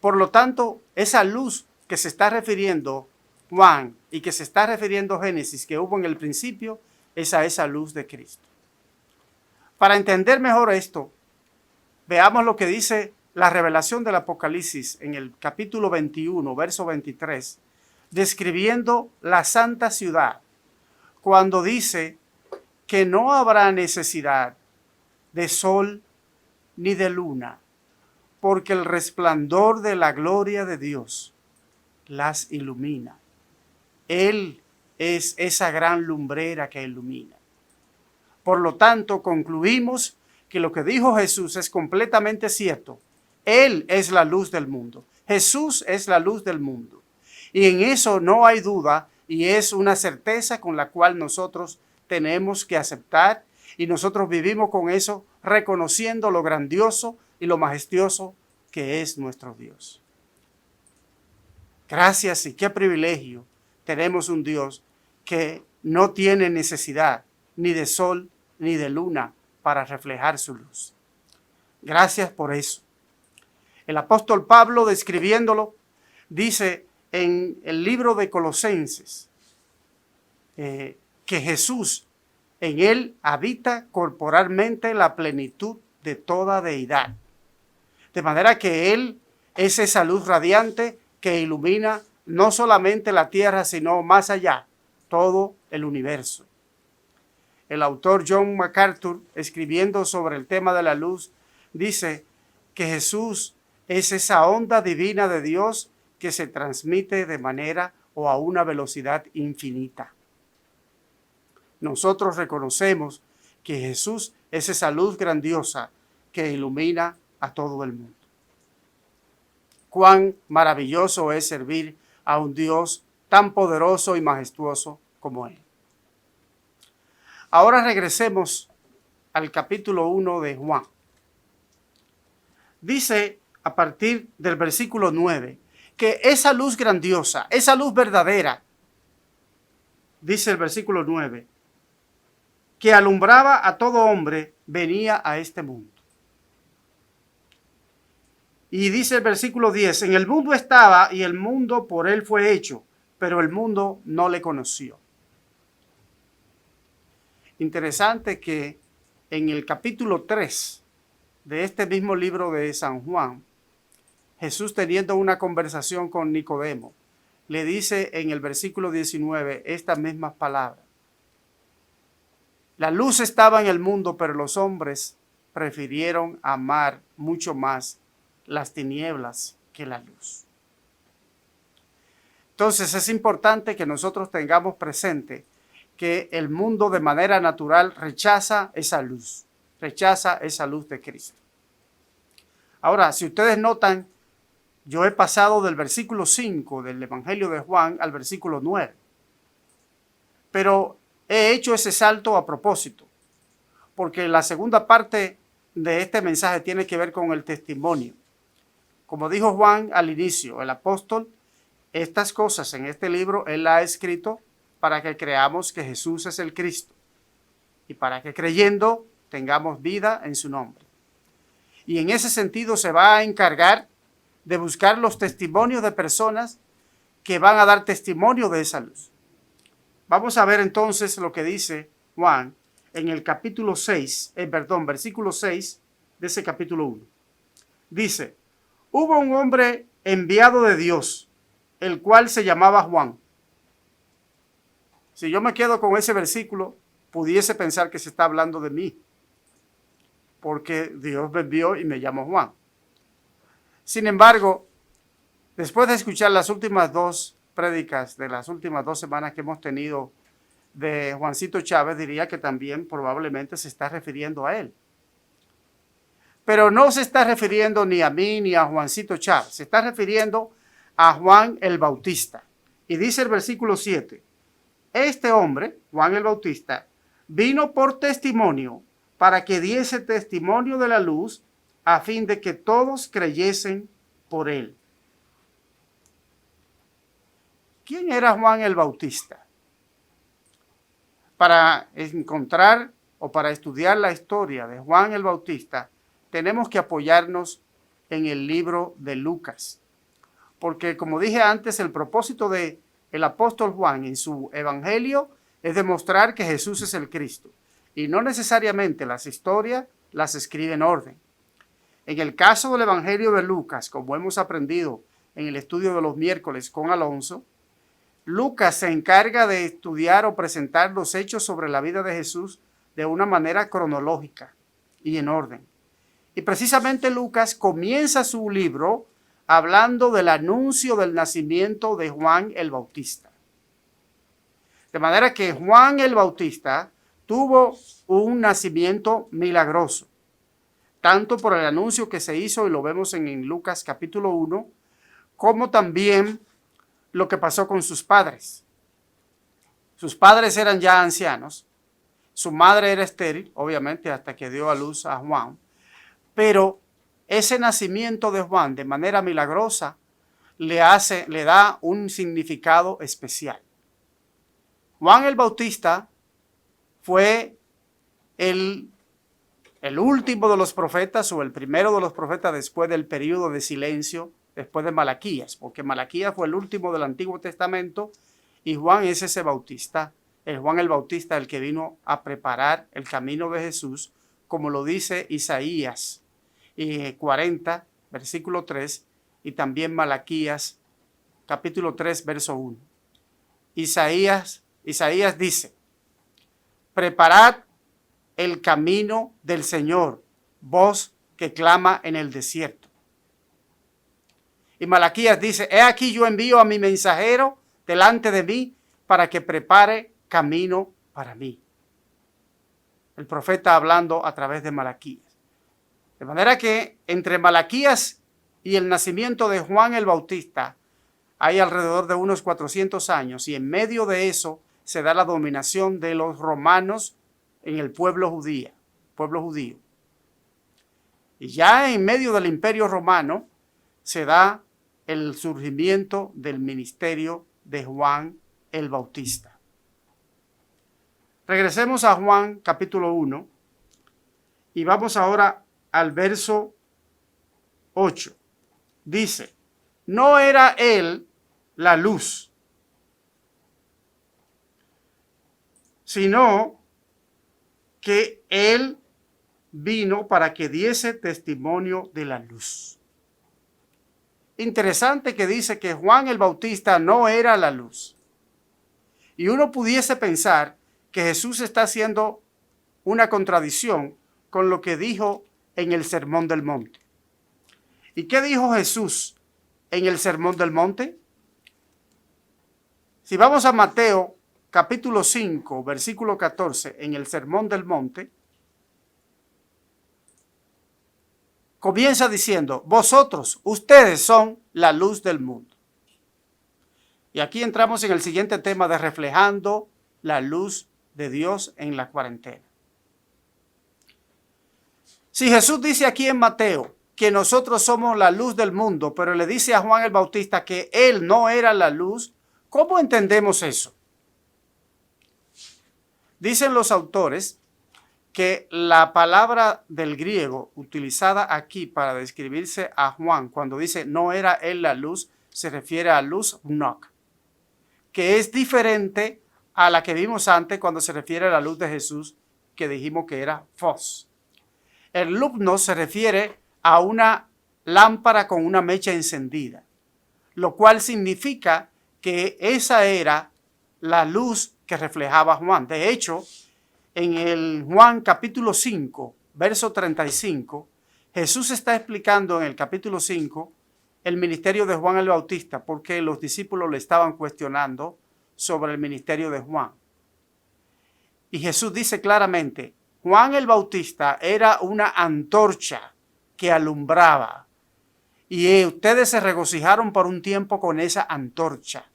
Por lo tanto, esa luz que se está refiriendo Juan y que se está refiriendo Génesis, que hubo en el principio, es a esa luz de Cristo. Para entender mejor esto, veamos lo que dice la revelación del Apocalipsis en el capítulo 21, verso 23, describiendo la santa ciudad, cuando dice que no habrá necesidad de sol ni de luna, porque el resplandor de la gloria de Dios las ilumina. Él es esa gran lumbrera que ilumina. Por lo tanto, concluimos que lo que dijo Jesús es completamente cierto. Él es la luz del mundo. Jesús es la luz del mundo. Y en eso no hay duda y es una certeza con la cual nosotros tenemos que aceptar y nosotros vivimos con eso reconociendo lo grandioso y lo majestuoso que es nuestro Dios. Gracias y qué privilegio tenemos un Dios que no tiene necesidad ni de sol ni de luna para reflejar su luz. Gracias por eso. El apóstol Pablo, describiéndolo, dice en el libro de Colosenses que Jesús, en él habita corporalmente la plenitud de toda deidad. De manera que él es esa luz radiante que ilumina no solamente la tierra, sino más allá, todo el universo. El autor John MacArthur, escribiendo sobre el tema de la luz, dice que Jesús es esa onda divina de Dios que se transmite de manera o a una velocidad infinita. Nosotros reconocemos que Jesús es esa luz grandiosa que ilumina a todo el mundo. Cuán maravilloso es servir a un Dios tan poderoso y majestuoso como Él. Ahora regresemos al capítulo 1 de Juan. Dice a partir del versículo 9 que esa luz grandiosa, esa luz verdadera, dice el versículo 9, que alumbraba a todo hombre, venía a este mundo. Y dice el versículo 10, en el mundo estaba y el mundo por él fue hecho, pero el mundo no le conoció. Interesante que en el capítulo 3 de este mismo libro de San Juan, Jesús, teniendo una conversación con Nicodemo, le dice en el versículo 19 estas mismas palabras. La luz estaba en el mundo, pero los hombres prefirieron amar mucho más las tinieblas que la luz. Entonces es importante que nosotros tengamos presente que el mundo de manera natural rechaza esa luz de Cristo. Ahora, si ustedes notan, yo he pasado del versículo 5 del Evangelio de Juan al versículo 9, pero he hecho ese salto a propósito, porque la segunda parte de este mensaje tiene que ver con el testimonio. Como dijo Juan al inicio, el apóstol, estas cosas en este libro él la ha escrito para que creamos que Jesús es el Cristo y para que creyendo tengamos vida en su nombre. Y en ese sentido se va a encargar de buscar los testimonios de personas que van a dar testimonio de esa luz. Vamos a ver entonces lo que dice Juan en el capítulo 6, versículo 6 de ese capítulo 1. Dice, hubo un hombre enviado de Dios, el cual se llamaba Juan. Si yo me quedo con ese versículo, pudiese pensar que se está hablando de mí, porque Dios me envió y me llamó Juan. Sin embargo, después de escuchar las últimas dos prédicas de las últimas 2 semanas que hemos tenido de Juancito Chávez, diría que también probablemente se está refiriendo a él. Pero no se está refiriendo ni a mí ni a Juancito Chávez, se está refiriendo a Juan el Bautista. Y dice el versículo 7, este hombre, Juan el Bautista, vino por testimonio para que diese testimonio de la luz a fin de que todos creyesen por él. ¿Quién era Juan el Bautista? Para encontrar o para estudiar la historia de Juan el Bautista, tenemos que apoyarnos en el libro de Lucas. Porque como dije antes, el propósito del apóstol Juan en su evangelio es demostrar que Jesús es el Cristo. Y no necesariamente las historias las escribe en orden. En el caso del evangelio de Lucas, como hemos aprendido en el estudio de los miércoles con Alonso, Lucas se encarga de estudiar o presentar los hechos sobre la vida de Jesús de una manera cronológica y en orden. Y precisamente Lucas comienza su libro hablando del anuncio del nacimiento de Juan el Bautista. De manera que Juan el Bautista tuvo un nacimiento milagroso, tanto por el anuncio que se hizo, y lo vemos en Lucas capítulo 1, como también lo que pasó con sus padres. Sus padres eran ya ancianos, su madre era estéril, obviamente, hasta que dio a luz a Juan, pero ese nacimiento de Juan de manera milagrosa le da un significado especial. Juan el Bautista fue el último de los profetas o el primero de los profetas después del periodo de silencio, después de Malaquías, porque Malaquías fue el último del Antiguo Testamento y Juan es ese Bautista, el Juan el Bautista, el que vino a preparar el camino de Jesús, como lo dice Isaías 40, versículo 3, y también Malaquías, capítulo 3, verso 1. Isaías dice, preparad el camino del Señor, voz que clama en el desierto. Y Malaquías dice, he aquí yo envío a mi mensajero delante de mí para que prepare camino para mí. El profeta hablando a través de Malaquías. De manera que entre Malaquías y el nacimiento de Juan el Bautista hay alrededor de unos 400 años y en medio de eso se da la dominación de los romanos en el pueblo judío. Y ya en medio del imperio romano se da el surgimiento del ministerio de Juan el Bautista. Regresemos a Juan capítulo 1 y vamos ahora al verso 8. Dice, no era él la luz, sino que él vino para que diese testimonio de la luz. Interesante que dice que Juan el Bautista no era la luz. Y uno pudiese pensar que Jesús está haciendo una contradicción con lo que dijo en el Sermón del Monte. ¿Y qué dijo Jesús en el Sermón del Monte? Si vamos a Mateo capítulo 5, versículo 14, en el Sermón del Monte, comienza diciendo, vosotros, ustedes son la luz del mundo. Y aquí entramos en el siguiente tema de reflejando la luz de Dios en la cuarentena. Si Jesús dice aquí en Mateo que nosotros somos la luz del mundo, pero le dice a Juan el Bautista que él no era la luz, ¿cómo entendemos eso? Dicen los autores que la palabra del griego utilizada aquí para describirse a Juan, cuando dice no era él la luz, se refiere a luz nok, que es diferente a la que vimos antes cuando se refiere a la luz de Jesús, que dijimos que era phos. El lumnos se refiere a una lámpara con una mecha encendida, lo cual significa que esa era la luz que reflejaba Juan. De hecho, en el Juan capítulo 5, verso 35, Jesús está explicando en el capítulo 5 el ministerio de Juan el Bautista, porque los discípulos le estaban cuestionando sobre el ministerio de Juan. Y Jesús dice claramente, Juan el Bautista era una antorcha que alumbraba, y ustedes se regocijaron por un tiempo con esa antorcha.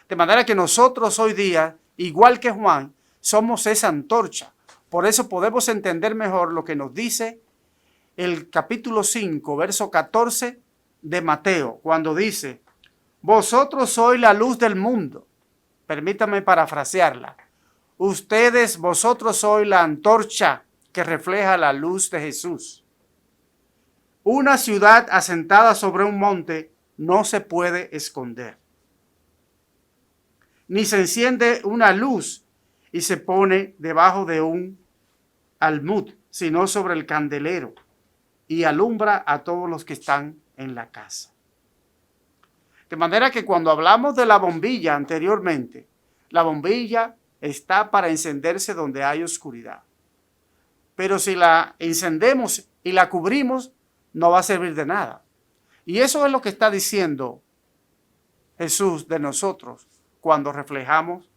De manera que nosotros hoy día, igual que Juan, somos esa antorcha. Por eso podemos entender mejor lo que nos dice el capítulo 5, verso 14 de Mateo, cuando dice, vosotros sois la luz del mundo. Permítame parafrasearla. Vosotros sois la antorcha que refleja la luz de Jesús. Una ciudad asentada sobre un monte no se puede esconder. Ni se enciende una luz y se pone debajo de un almud, sino sobre el candelero, y alumbra a todos los que están en la casa. De manera que cuando hablamos de la bombilla anteriormente, la bombilla está para encenderse donde hay oscuridad. Pero si la encendemos y la cubrimos, no va a servir de nada. Y eso es lo que está diciendo Jesús de nosotros cuando reflejamos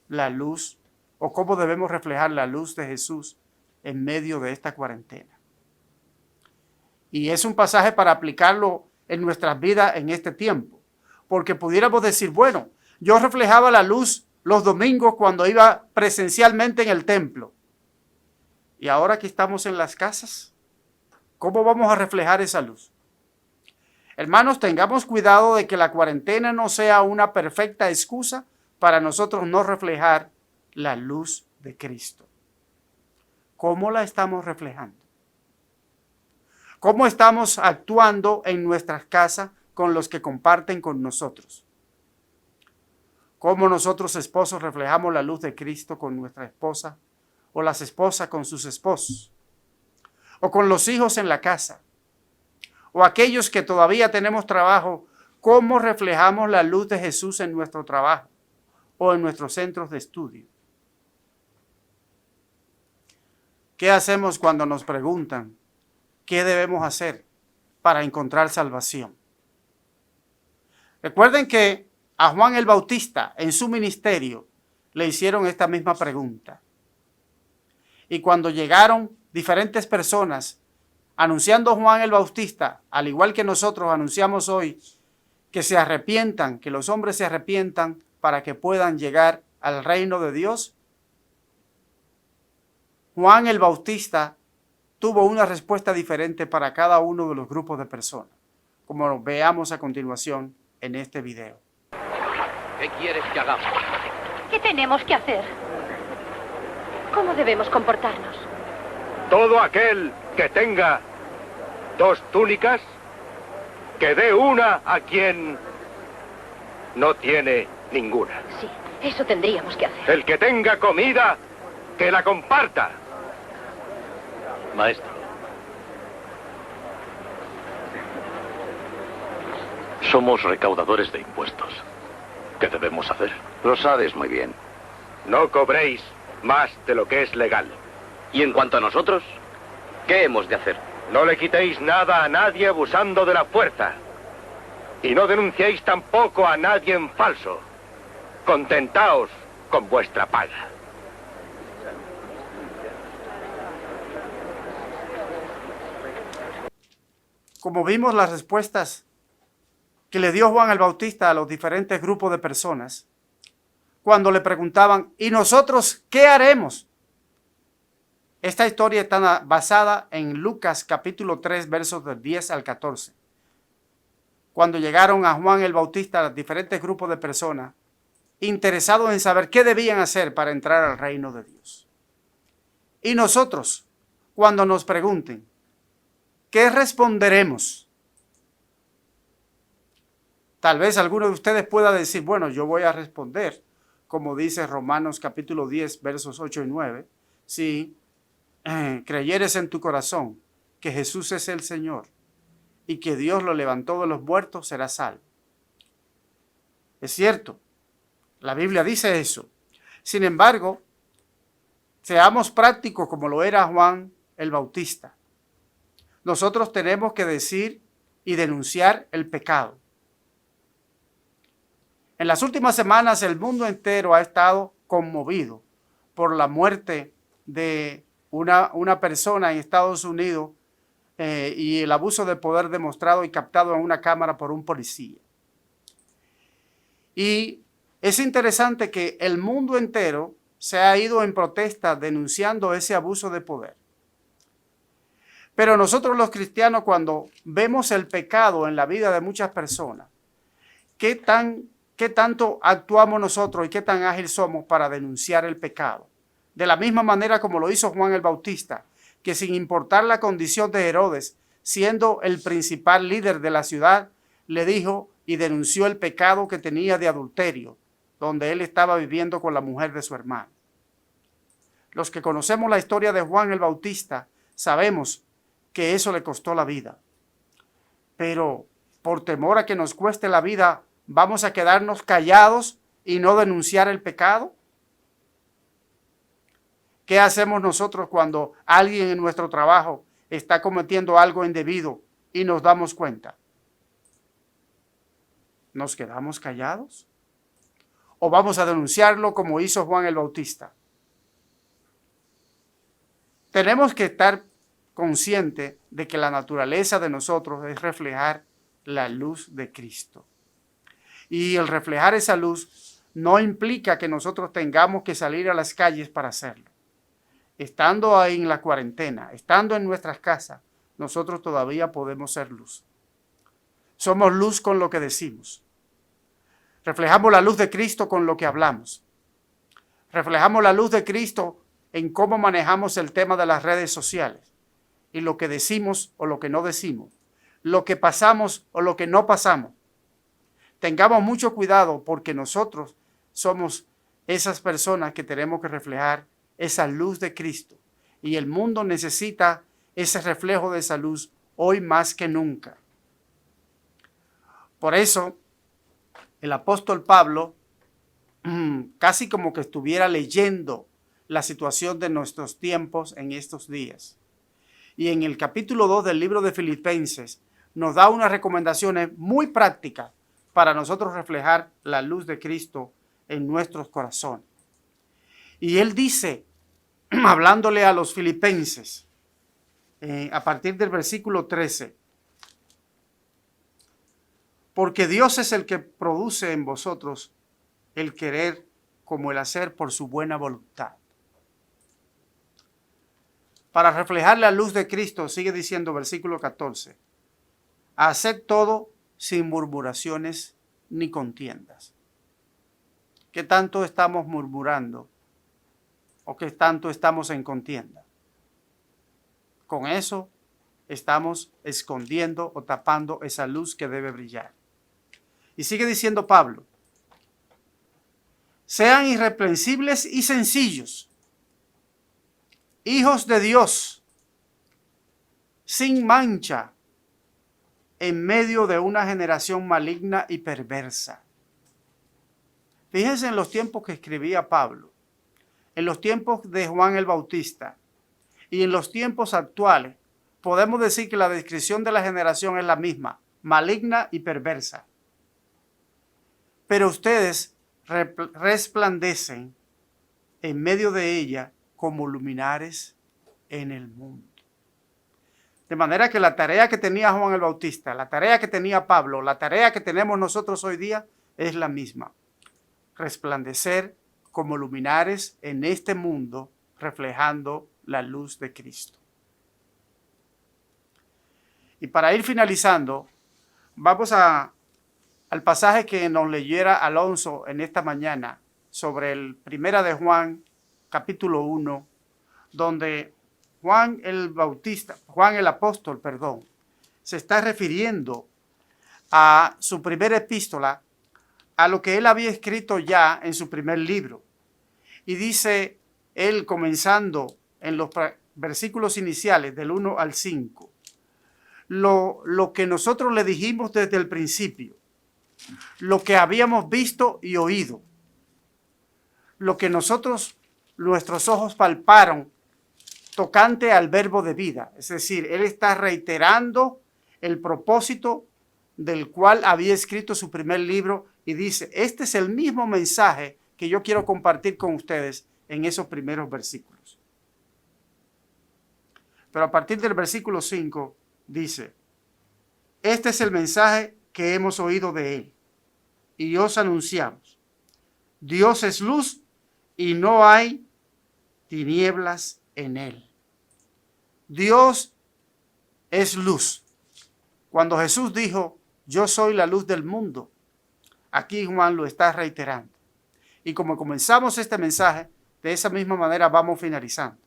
la luz, o cómo debemos reflejar la luz de Jesús en medio de esta cuarentena. Y es un pasaje para aplicarlo en nuestras vidas en este tiempo, porque pudiéramos decir, bueno, yo reflejaba la luz los domingos cuando iba presencialmente en el templo, y ahora que estamos en las casas, ¿cómo vamos a reflejar esa luz? Hermanos, tengamos cuidado de que la cuarentena no sea una perfecta excusa para nosotros no reflejar la luz de Cristo. ¿Cómo la estamos reflejando? ¿Cómo estamos actuando en nuestras casas con los que comparten con nosotros? ¿Cómo nosotros esposos reflejamos la luz de Cristo con nuestra esposa? ¿O las esposas con sus esposos? ¿O con los hijos en la casa? ¿O aquellos que todavía tenemos trabajo? ¿Cómo reflejamos la luz de Jesús en nuestro trabajo o en nuestros centros de estudio? ¿Qué hacemos cuando nos preguntan qué debemos hacer para encontrar salvación? Recuerden que a Juan el Bautista en su ministerio le hicieron esta misma pregunta. Y cuando llegaron diferentes personas anunciando a Juan el Bautista, al igual que nosotros anunciamos hoy, que se arrepientan, que los hombres se arrepientan para que puedan llegar al reino de Dios, Juan el Bautista tuvo una respuesta diferente para cada uno de los grupos de personas, como veamos a continuación en este video. ¿Qué quieres que hagamos? ¿Qué tenemos que hacer? ¿Cómo debemos comportarnos? Todo aquel que tenga 2 túnicas, que dé una a quien no tiene ninguna. Sí, eso tendríamos que hacer. El que tenga comida, que la comparta. Maestro. Somos recaudadores de impuestos. ¿Qué debemos hacer? Lo sabes muy bien. No cobréis más de lo que es legal. ¿Y en cuanto a nosotros? ¿Qué hemos de hacer? No le quitéis nada a nadie abusando de la fuerza. Y no denunciéis tampoco a nadie en falso. Contentaos con vuestra paga. Como vimos las respuestas que le dio Juan el Bautista a los diferentes grupos de personas, cuando le preguntaban, ¿y nosotros qué haremos? Esta historia está basada en Lucas capítulo 3, versos del 10 al 14. Cuando llegaron a Juan el Bautista diferentes grupos de personas interesados en saber qué debían hacer para entrar al reino de Dios. Y nosotros, cuando nos pregunten, ¿qué responderemos? Tal vez alguno de ustedes pueda decir, bueno, yo voy a responder, como dice Romanos capítulo 10, versos 8 y 9, si creyeres en tu corazón que Jesús es el Señor y que Dios lo levantó de los muertos, serás salvo. Es cierto, la Biblia dice eso. Sin embargo, seamos prácticos como lo era Juan el Bautista. Nosotros tenemos que decir y denunciar el pecado. En las últimas semanas el mundo entero ha estado conmovido por la muerte de una persona en Estados Unidos y el abuso de poder demostrado y captado en una cámara por un policía. Y es interesante que el mundo entero se ha ido en protesta denunciando ese abuso de poder. Pero nosotros los cristianos, cuando vemos el pecado en la vida de muchas personas, ¿qué tanto actuamos nosotros y qué tan ágil somos para denunciar el pecado? De la misma manera como lo hizo Juan el Bautista, que sin importar la condición de Herodes, siendo el principal líder de la ciudad, le dijo y denunció el pecado que tenía de adulterio, donde él estaba viviendo con la mujer de su hermano. Los que conocemos la historia de Juan el Bautista, sabemos que eso le costó la vida. Pero por temor a que nos cueste la vida, ¿vamos a quedarnos callados y no denunciar el pecado? ¿Qué hacemos nosotros cuando alguien en nuestro trabajo está cometiendo algo indebido y nos damos cuenta? ¿Nos quedamos callados? ¿O vamos a denunciarlo como hizo Juan el Bautista? Tenemos que estar conscientes de que la naturaleza de nosotros es reflejar la luz de Cristo. Y el reflejar esa luz no implica que nosotros tengamos que salir a las calles para hacerlo. Estando ahí en la cuarentena, estando en nuestras casas, nosotros todavía podemos ser luz. Somos luz con lo que decimos. Reflejamos la luz de Cristo con lo que hablamos. Reflejamos la luz de Cristo en cómo manejamos el tema de las redes sociales y lo que decimos o lo que no decimos, lo que pasamos o lo que no pasamos. Tengamos mucho cuidado porque nosotros somos esas personas que tenemos que reflejar esa luz de Cristo y el mundo necesita ese reflejo de esa luz hoy más que nunca. Por eso, el apóstol Pablo casi como que estuviera leyendo la situación de nuestros tiempos en estos días. Y en el capítulo 2 del libro de Filipenses nos da unas recomendaciones muy prácticas para nosotros reflejar la luz de Cristo en nuestros corazones. Y él dice, hablándole a los filipenses, a partir del versículo 13, porque Dios es el que produce en vosotros el querer como el hacer por su buena voluntad. Para reflejar la luz de Cristo, sigue diciendo versículo 14, haced todo sin murmuraciones ni contiendas. ¿Qué tanto estamos murmurando o qué tanto estamos en contienda? Con eso estamos escondiendo o tapando esa luz que debe brillar. Y sigue diciendo Pablo, sean irreprensibles y sencillos, hijos de Dios, sin mancha, en medio de una generación maligna y perversa. Fíjense en los tiempos que escribía Pablo, en los tiempos de Juan el Bautista y en los tiempos actuales, podemos decir que la descripción de la generación es la misma, maligna y perversa. Pero ustedes resplandecen en medio de ella como luminares en el mundo. De manera que la tarea que tenía Juan el Bautista, la tarea que tenía Pablo, la tarea que tenemos nosotros hoy día es la misma. Resplandecer como luminares en este mundo, reflejando la luz de Cristo. Y para ir finalizando, vamos al pasaje que nos leyera Alonso en esta mañana sobre el Primera de Juan, capítulo 1, donde Juan el apóstol, se está refiriendo a su primera epístola, a lo que él había escrito ya en su primer libro. Y dice él, comenzando en los versículos iniciales del 1 al 5, lo que nosotros le dijimos desde el principio, lo que habíamos visto y oído, lo que nuestros ojos palparon tocante al verbo de vida. Es decir, él está reiterando el propósito del cual había escrito su primer libro y dice, este es el mismo mensaje que yo quiero compartir con ustedes en esos primeros versículos. Pero a partir del versículo 5 dice, este es el mensaje que hemos oído de él y os anunciamos. Dios es luz y no hay tinieblas en él. Dios es luz. Cuando Jesús dijo, yo soy la luz del mundo, aquí Juan lo está reiterando. Y como comenzamos este mensaje, de esa misma manera vamos finalizando.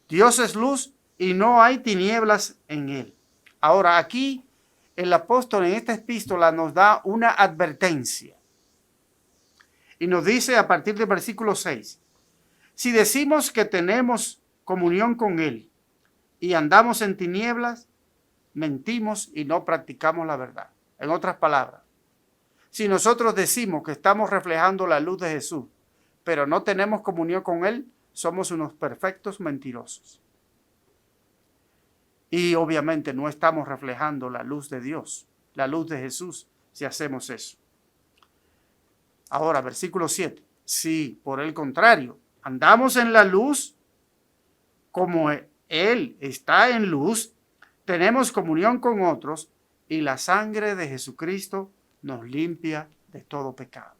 Dios es luz y no hay tinieblas en él. Ahora aquí el apóstol en esta epístola nos da una advertencia. Y nos dice a partir del versículo 6, si decimos que tenemos comunión con él y andamos en tinieblas, mentimos y no practicamos la verdad. En otras palabras, si nosotros decimos que estamos reflejando la luz de Jesús, pero no tenemos comunión con él, somos unos perfectos mentirosos. Y obviamente no estamos reflejando la luz de Dios, la luz de Jesús, si hacemos eso. Ahora, versículo 7. Si, por el contrario, andamos en la luz, como Él está en luz, tenemos comunión con otros y la sangre de Jesucristo nos limpia de todo pecado.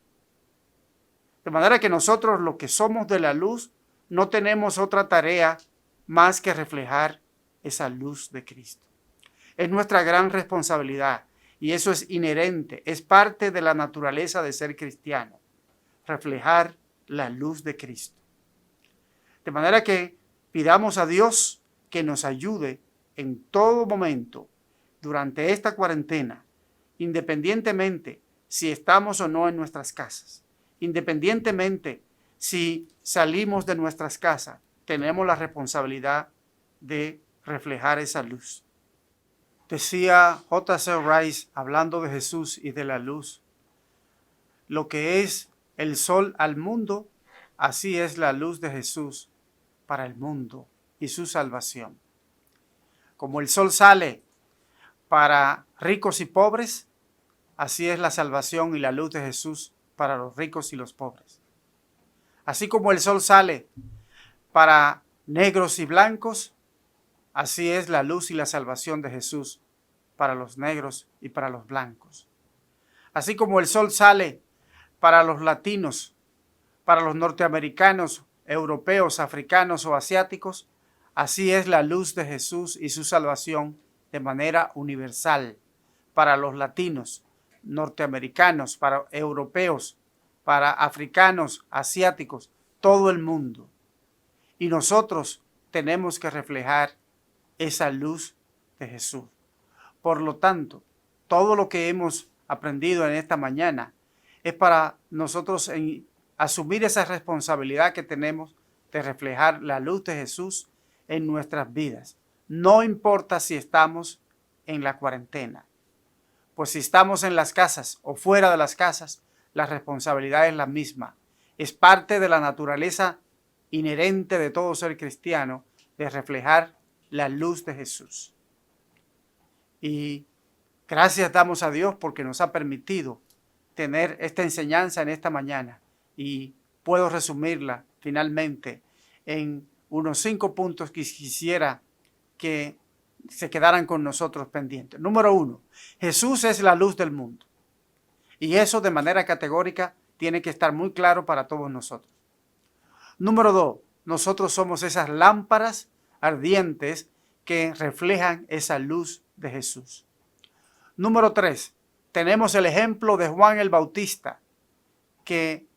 De manera que nosotros, los que somos de la luz, no tenemos otra tarea más que reflejar esa luz de Cristo. Es nuestra gran responsabilidad y eso es inherente, es parte de la naturaleza de ser cristiano, reflejar la luz de Cristo. De manera que pidamos a Dios que nos ayude en todo momento durante esta cuarentena, independientemente si estamos o no en nuestras casas, independientemente si salimos de nuestras casas, tenemos la responsabilidad de reflejar esa luz. Decía J.C. Rice, hablando de Jesús y de la luz, lo que es el sol al mundo, así es la luz de Jesús para el mundo y su salvación. Como el sol sale para ricos y pobres, así es la salvación y la luz de Jesús para los ricos y los pobres. Así como el sol sale para negros y blancos, así es la luz y la salvación de Jesús para los negros y para los blancos. Así como el sol sale para los latinos, para los norteamericanos, europeos, africanos o asiáticos, así es la luz de Jesús y su salvación de manera universal para los latinos, norteamericanos, para europeos, para africanos, asiáticos, todo el mundo. Y nosotros tenemos que reflejar esa luz de Jesús. Por lo tanto, todo lo que hemos aprendido en esta mañana es para nosotros asumir esa responsabilidad que tenemos de reflejar la luz de Jesús en nuestras vidas. No importa si estamos en la cuarentena, pues si estamos en las casas o fuera de las casas, la responsabilidad es la misma. Es parte de la naturaleza inherente de todo ser cristiano de reflejar la luz de Jesús. Y gracias damos a Dios porque nos ha permitido tener esta enseñanza en esta mañana y puedo resumirla finalmente en unos 5 puntos que quisiera que se quedaran con nosotros pendientes. Número 1, Jesús es la luz del mundo. Y eso de manera categórica tiene que estar muy claro para todos nosotros. Número 2, nosotros somos esas lámparas ardientes que reflejan esa luz de Jesús. Número 3, tenemos el ejemplo de Juan el Bautista, que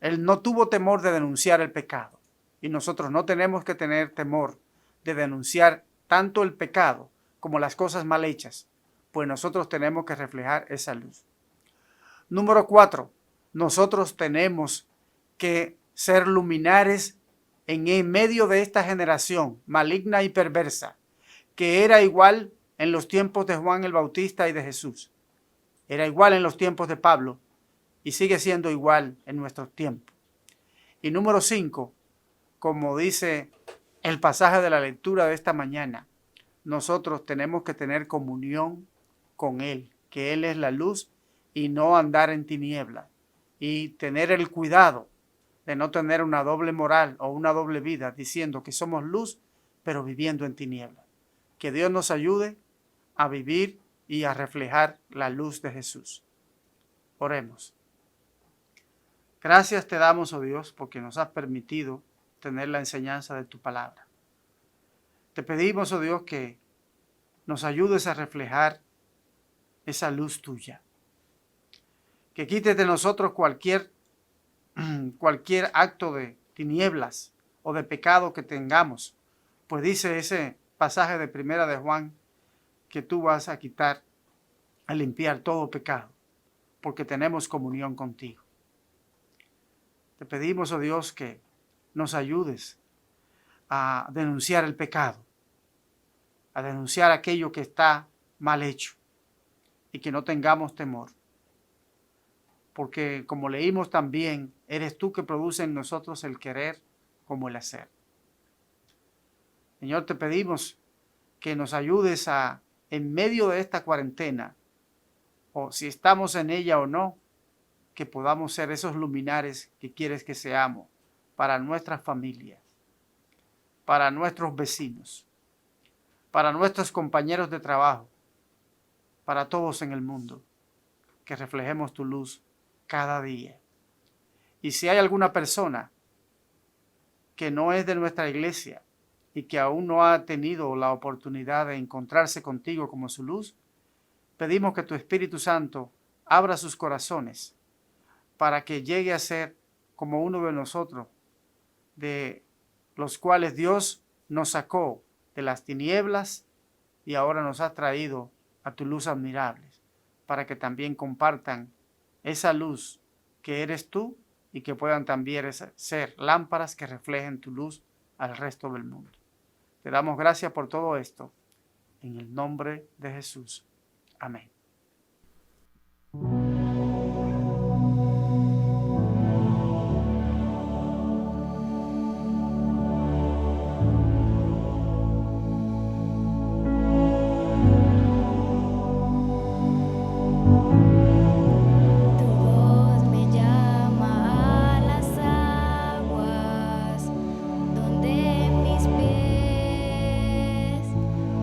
él no tuvo temor de denunciar el pecado. Y nosotros no tenemos que tener temor de denunciar tanto el pecado como las cosas mal hechas, pues nosotros tenemos que reflejar esa luz. Número 4, nosotros tenemos que ser luminares en medio de esta generación maligna y perversa, que era igual en los tiempos de Juan el Bautista y de Jesús. Era igual en los tiempos de Pablo y sigue siendo igual en nuestros tiempos. Y número 5, como dice el pasaje de la lectura de esta mañana, nosotros tenemos que tener comunión con Él, que Él es la luz y no andar en tinieblas, y tener el cuidado de no tener una doble moral o una doble vida diciendo que somos luz pero viviendo en tinieblas. Que Dios nos ayude a vivir y a reflejar la luz de Jesús. Oremos. Gracias te damos, oh Dios, porque nos has permitido tener la enseñanza de tu palabra. Te pedimos, oh Dios, que nos ayudes a reflejar esa luz tuya. Que quites de nosotros cualquier acto de tinieblas o de pecado que tengamos, pues dice ese pasaje de Primera de Juan que tú vas a quitar, a limpiar todo pecado, porque tenemos comunión contigo. Te pedimos, oh Dios, que nos ayudes a denunciar el pecado, a denunciar aquello que está mal hecho y que no tengamos temor. Porque como leímos también, eres tú que produces en nosotros el querer como el hacer. Señor, te pedimos que nos ayudes en medio de esta cuarentena, o si estamos en ella o no, que podamos ser esos luminares que quieres que seamos para nuestras familias, para nuestros vecinos, para nuestros compañeros de trabajo, para todos en el mundo, que reflejemos tu luz cada día. Y si hay alguna persona que no es de nuestra iglesia y que aún no ha tenido la oportunidad de encontrarse contigo como su luz, pedimos que tu Espíritu Santo abra sus corazones para que llegue a ser como uno de nosotros, de los cuales Dios nos sacó de las tinieblas y ahora nos ha traído a tu luz admirable, para que también compartan esa luz que eres tú y que puedan también ser lámparas que reflejen tu luz al resto del mundo. Te damos gracias por todo esto, en el nombre de Jesús. Amén.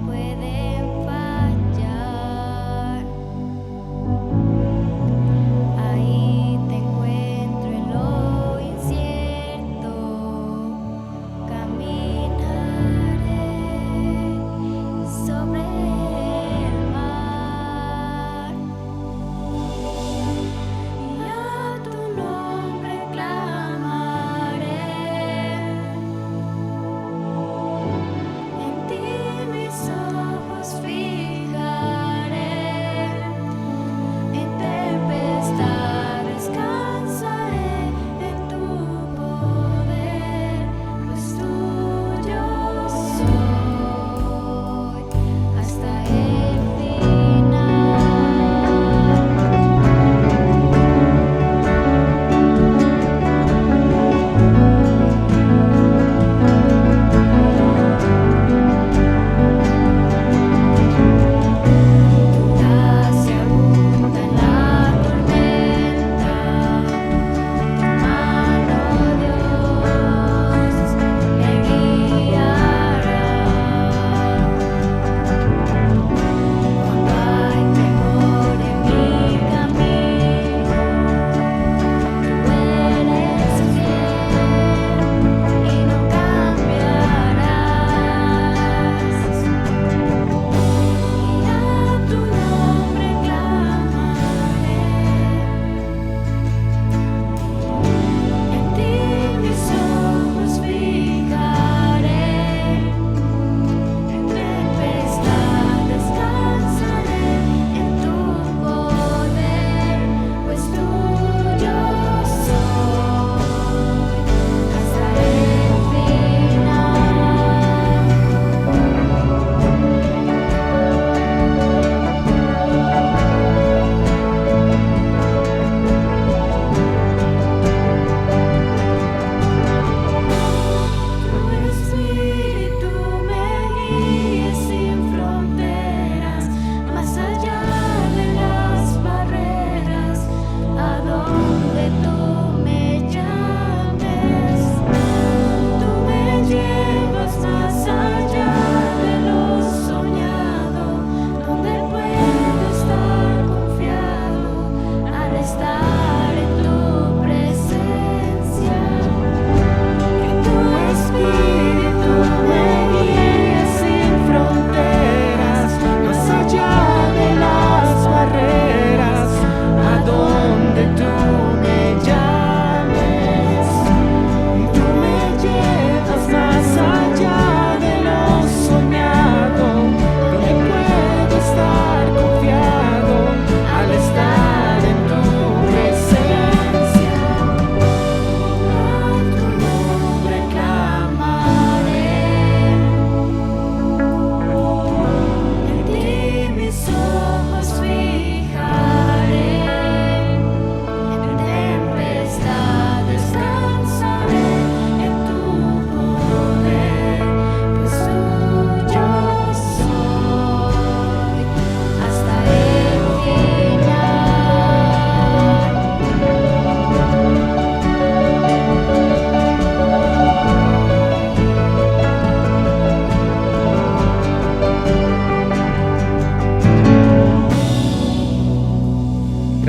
Pueden fallar.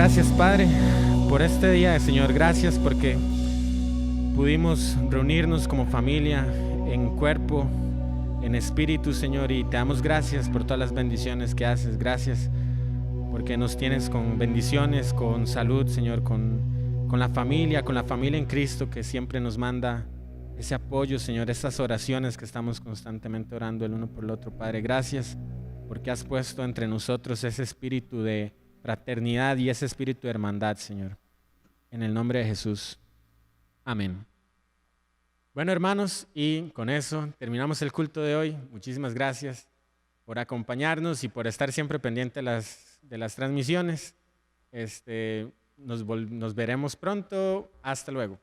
Gracias, Padre, por este día, Señor. Gracias porque pudimos reunirnos como familia en cuerpo, en espíritu, Señor, y te damos gracias por todas las bendiciones que haces. Gracias porque nos tienes con bendiciones, con salud, Señor, con la familia en Cristo, que siempre nos manda ese apoyo, Señor, esas oraciones que estamos constantemente orando el uno por el otro. Padre, gracias porque has puesto entre nosotros ese espíritu de fraternidad y ese espíritu de hermandad, Señor. En el nombre de Jesús. Amén. Bueno, hermanos, y con eso terminamos el culto de hoy. Muchísimas gracias por acompañarnos y por estar siempre pendiente de las transmisiones. Nos veremos pronto. Hasta luego.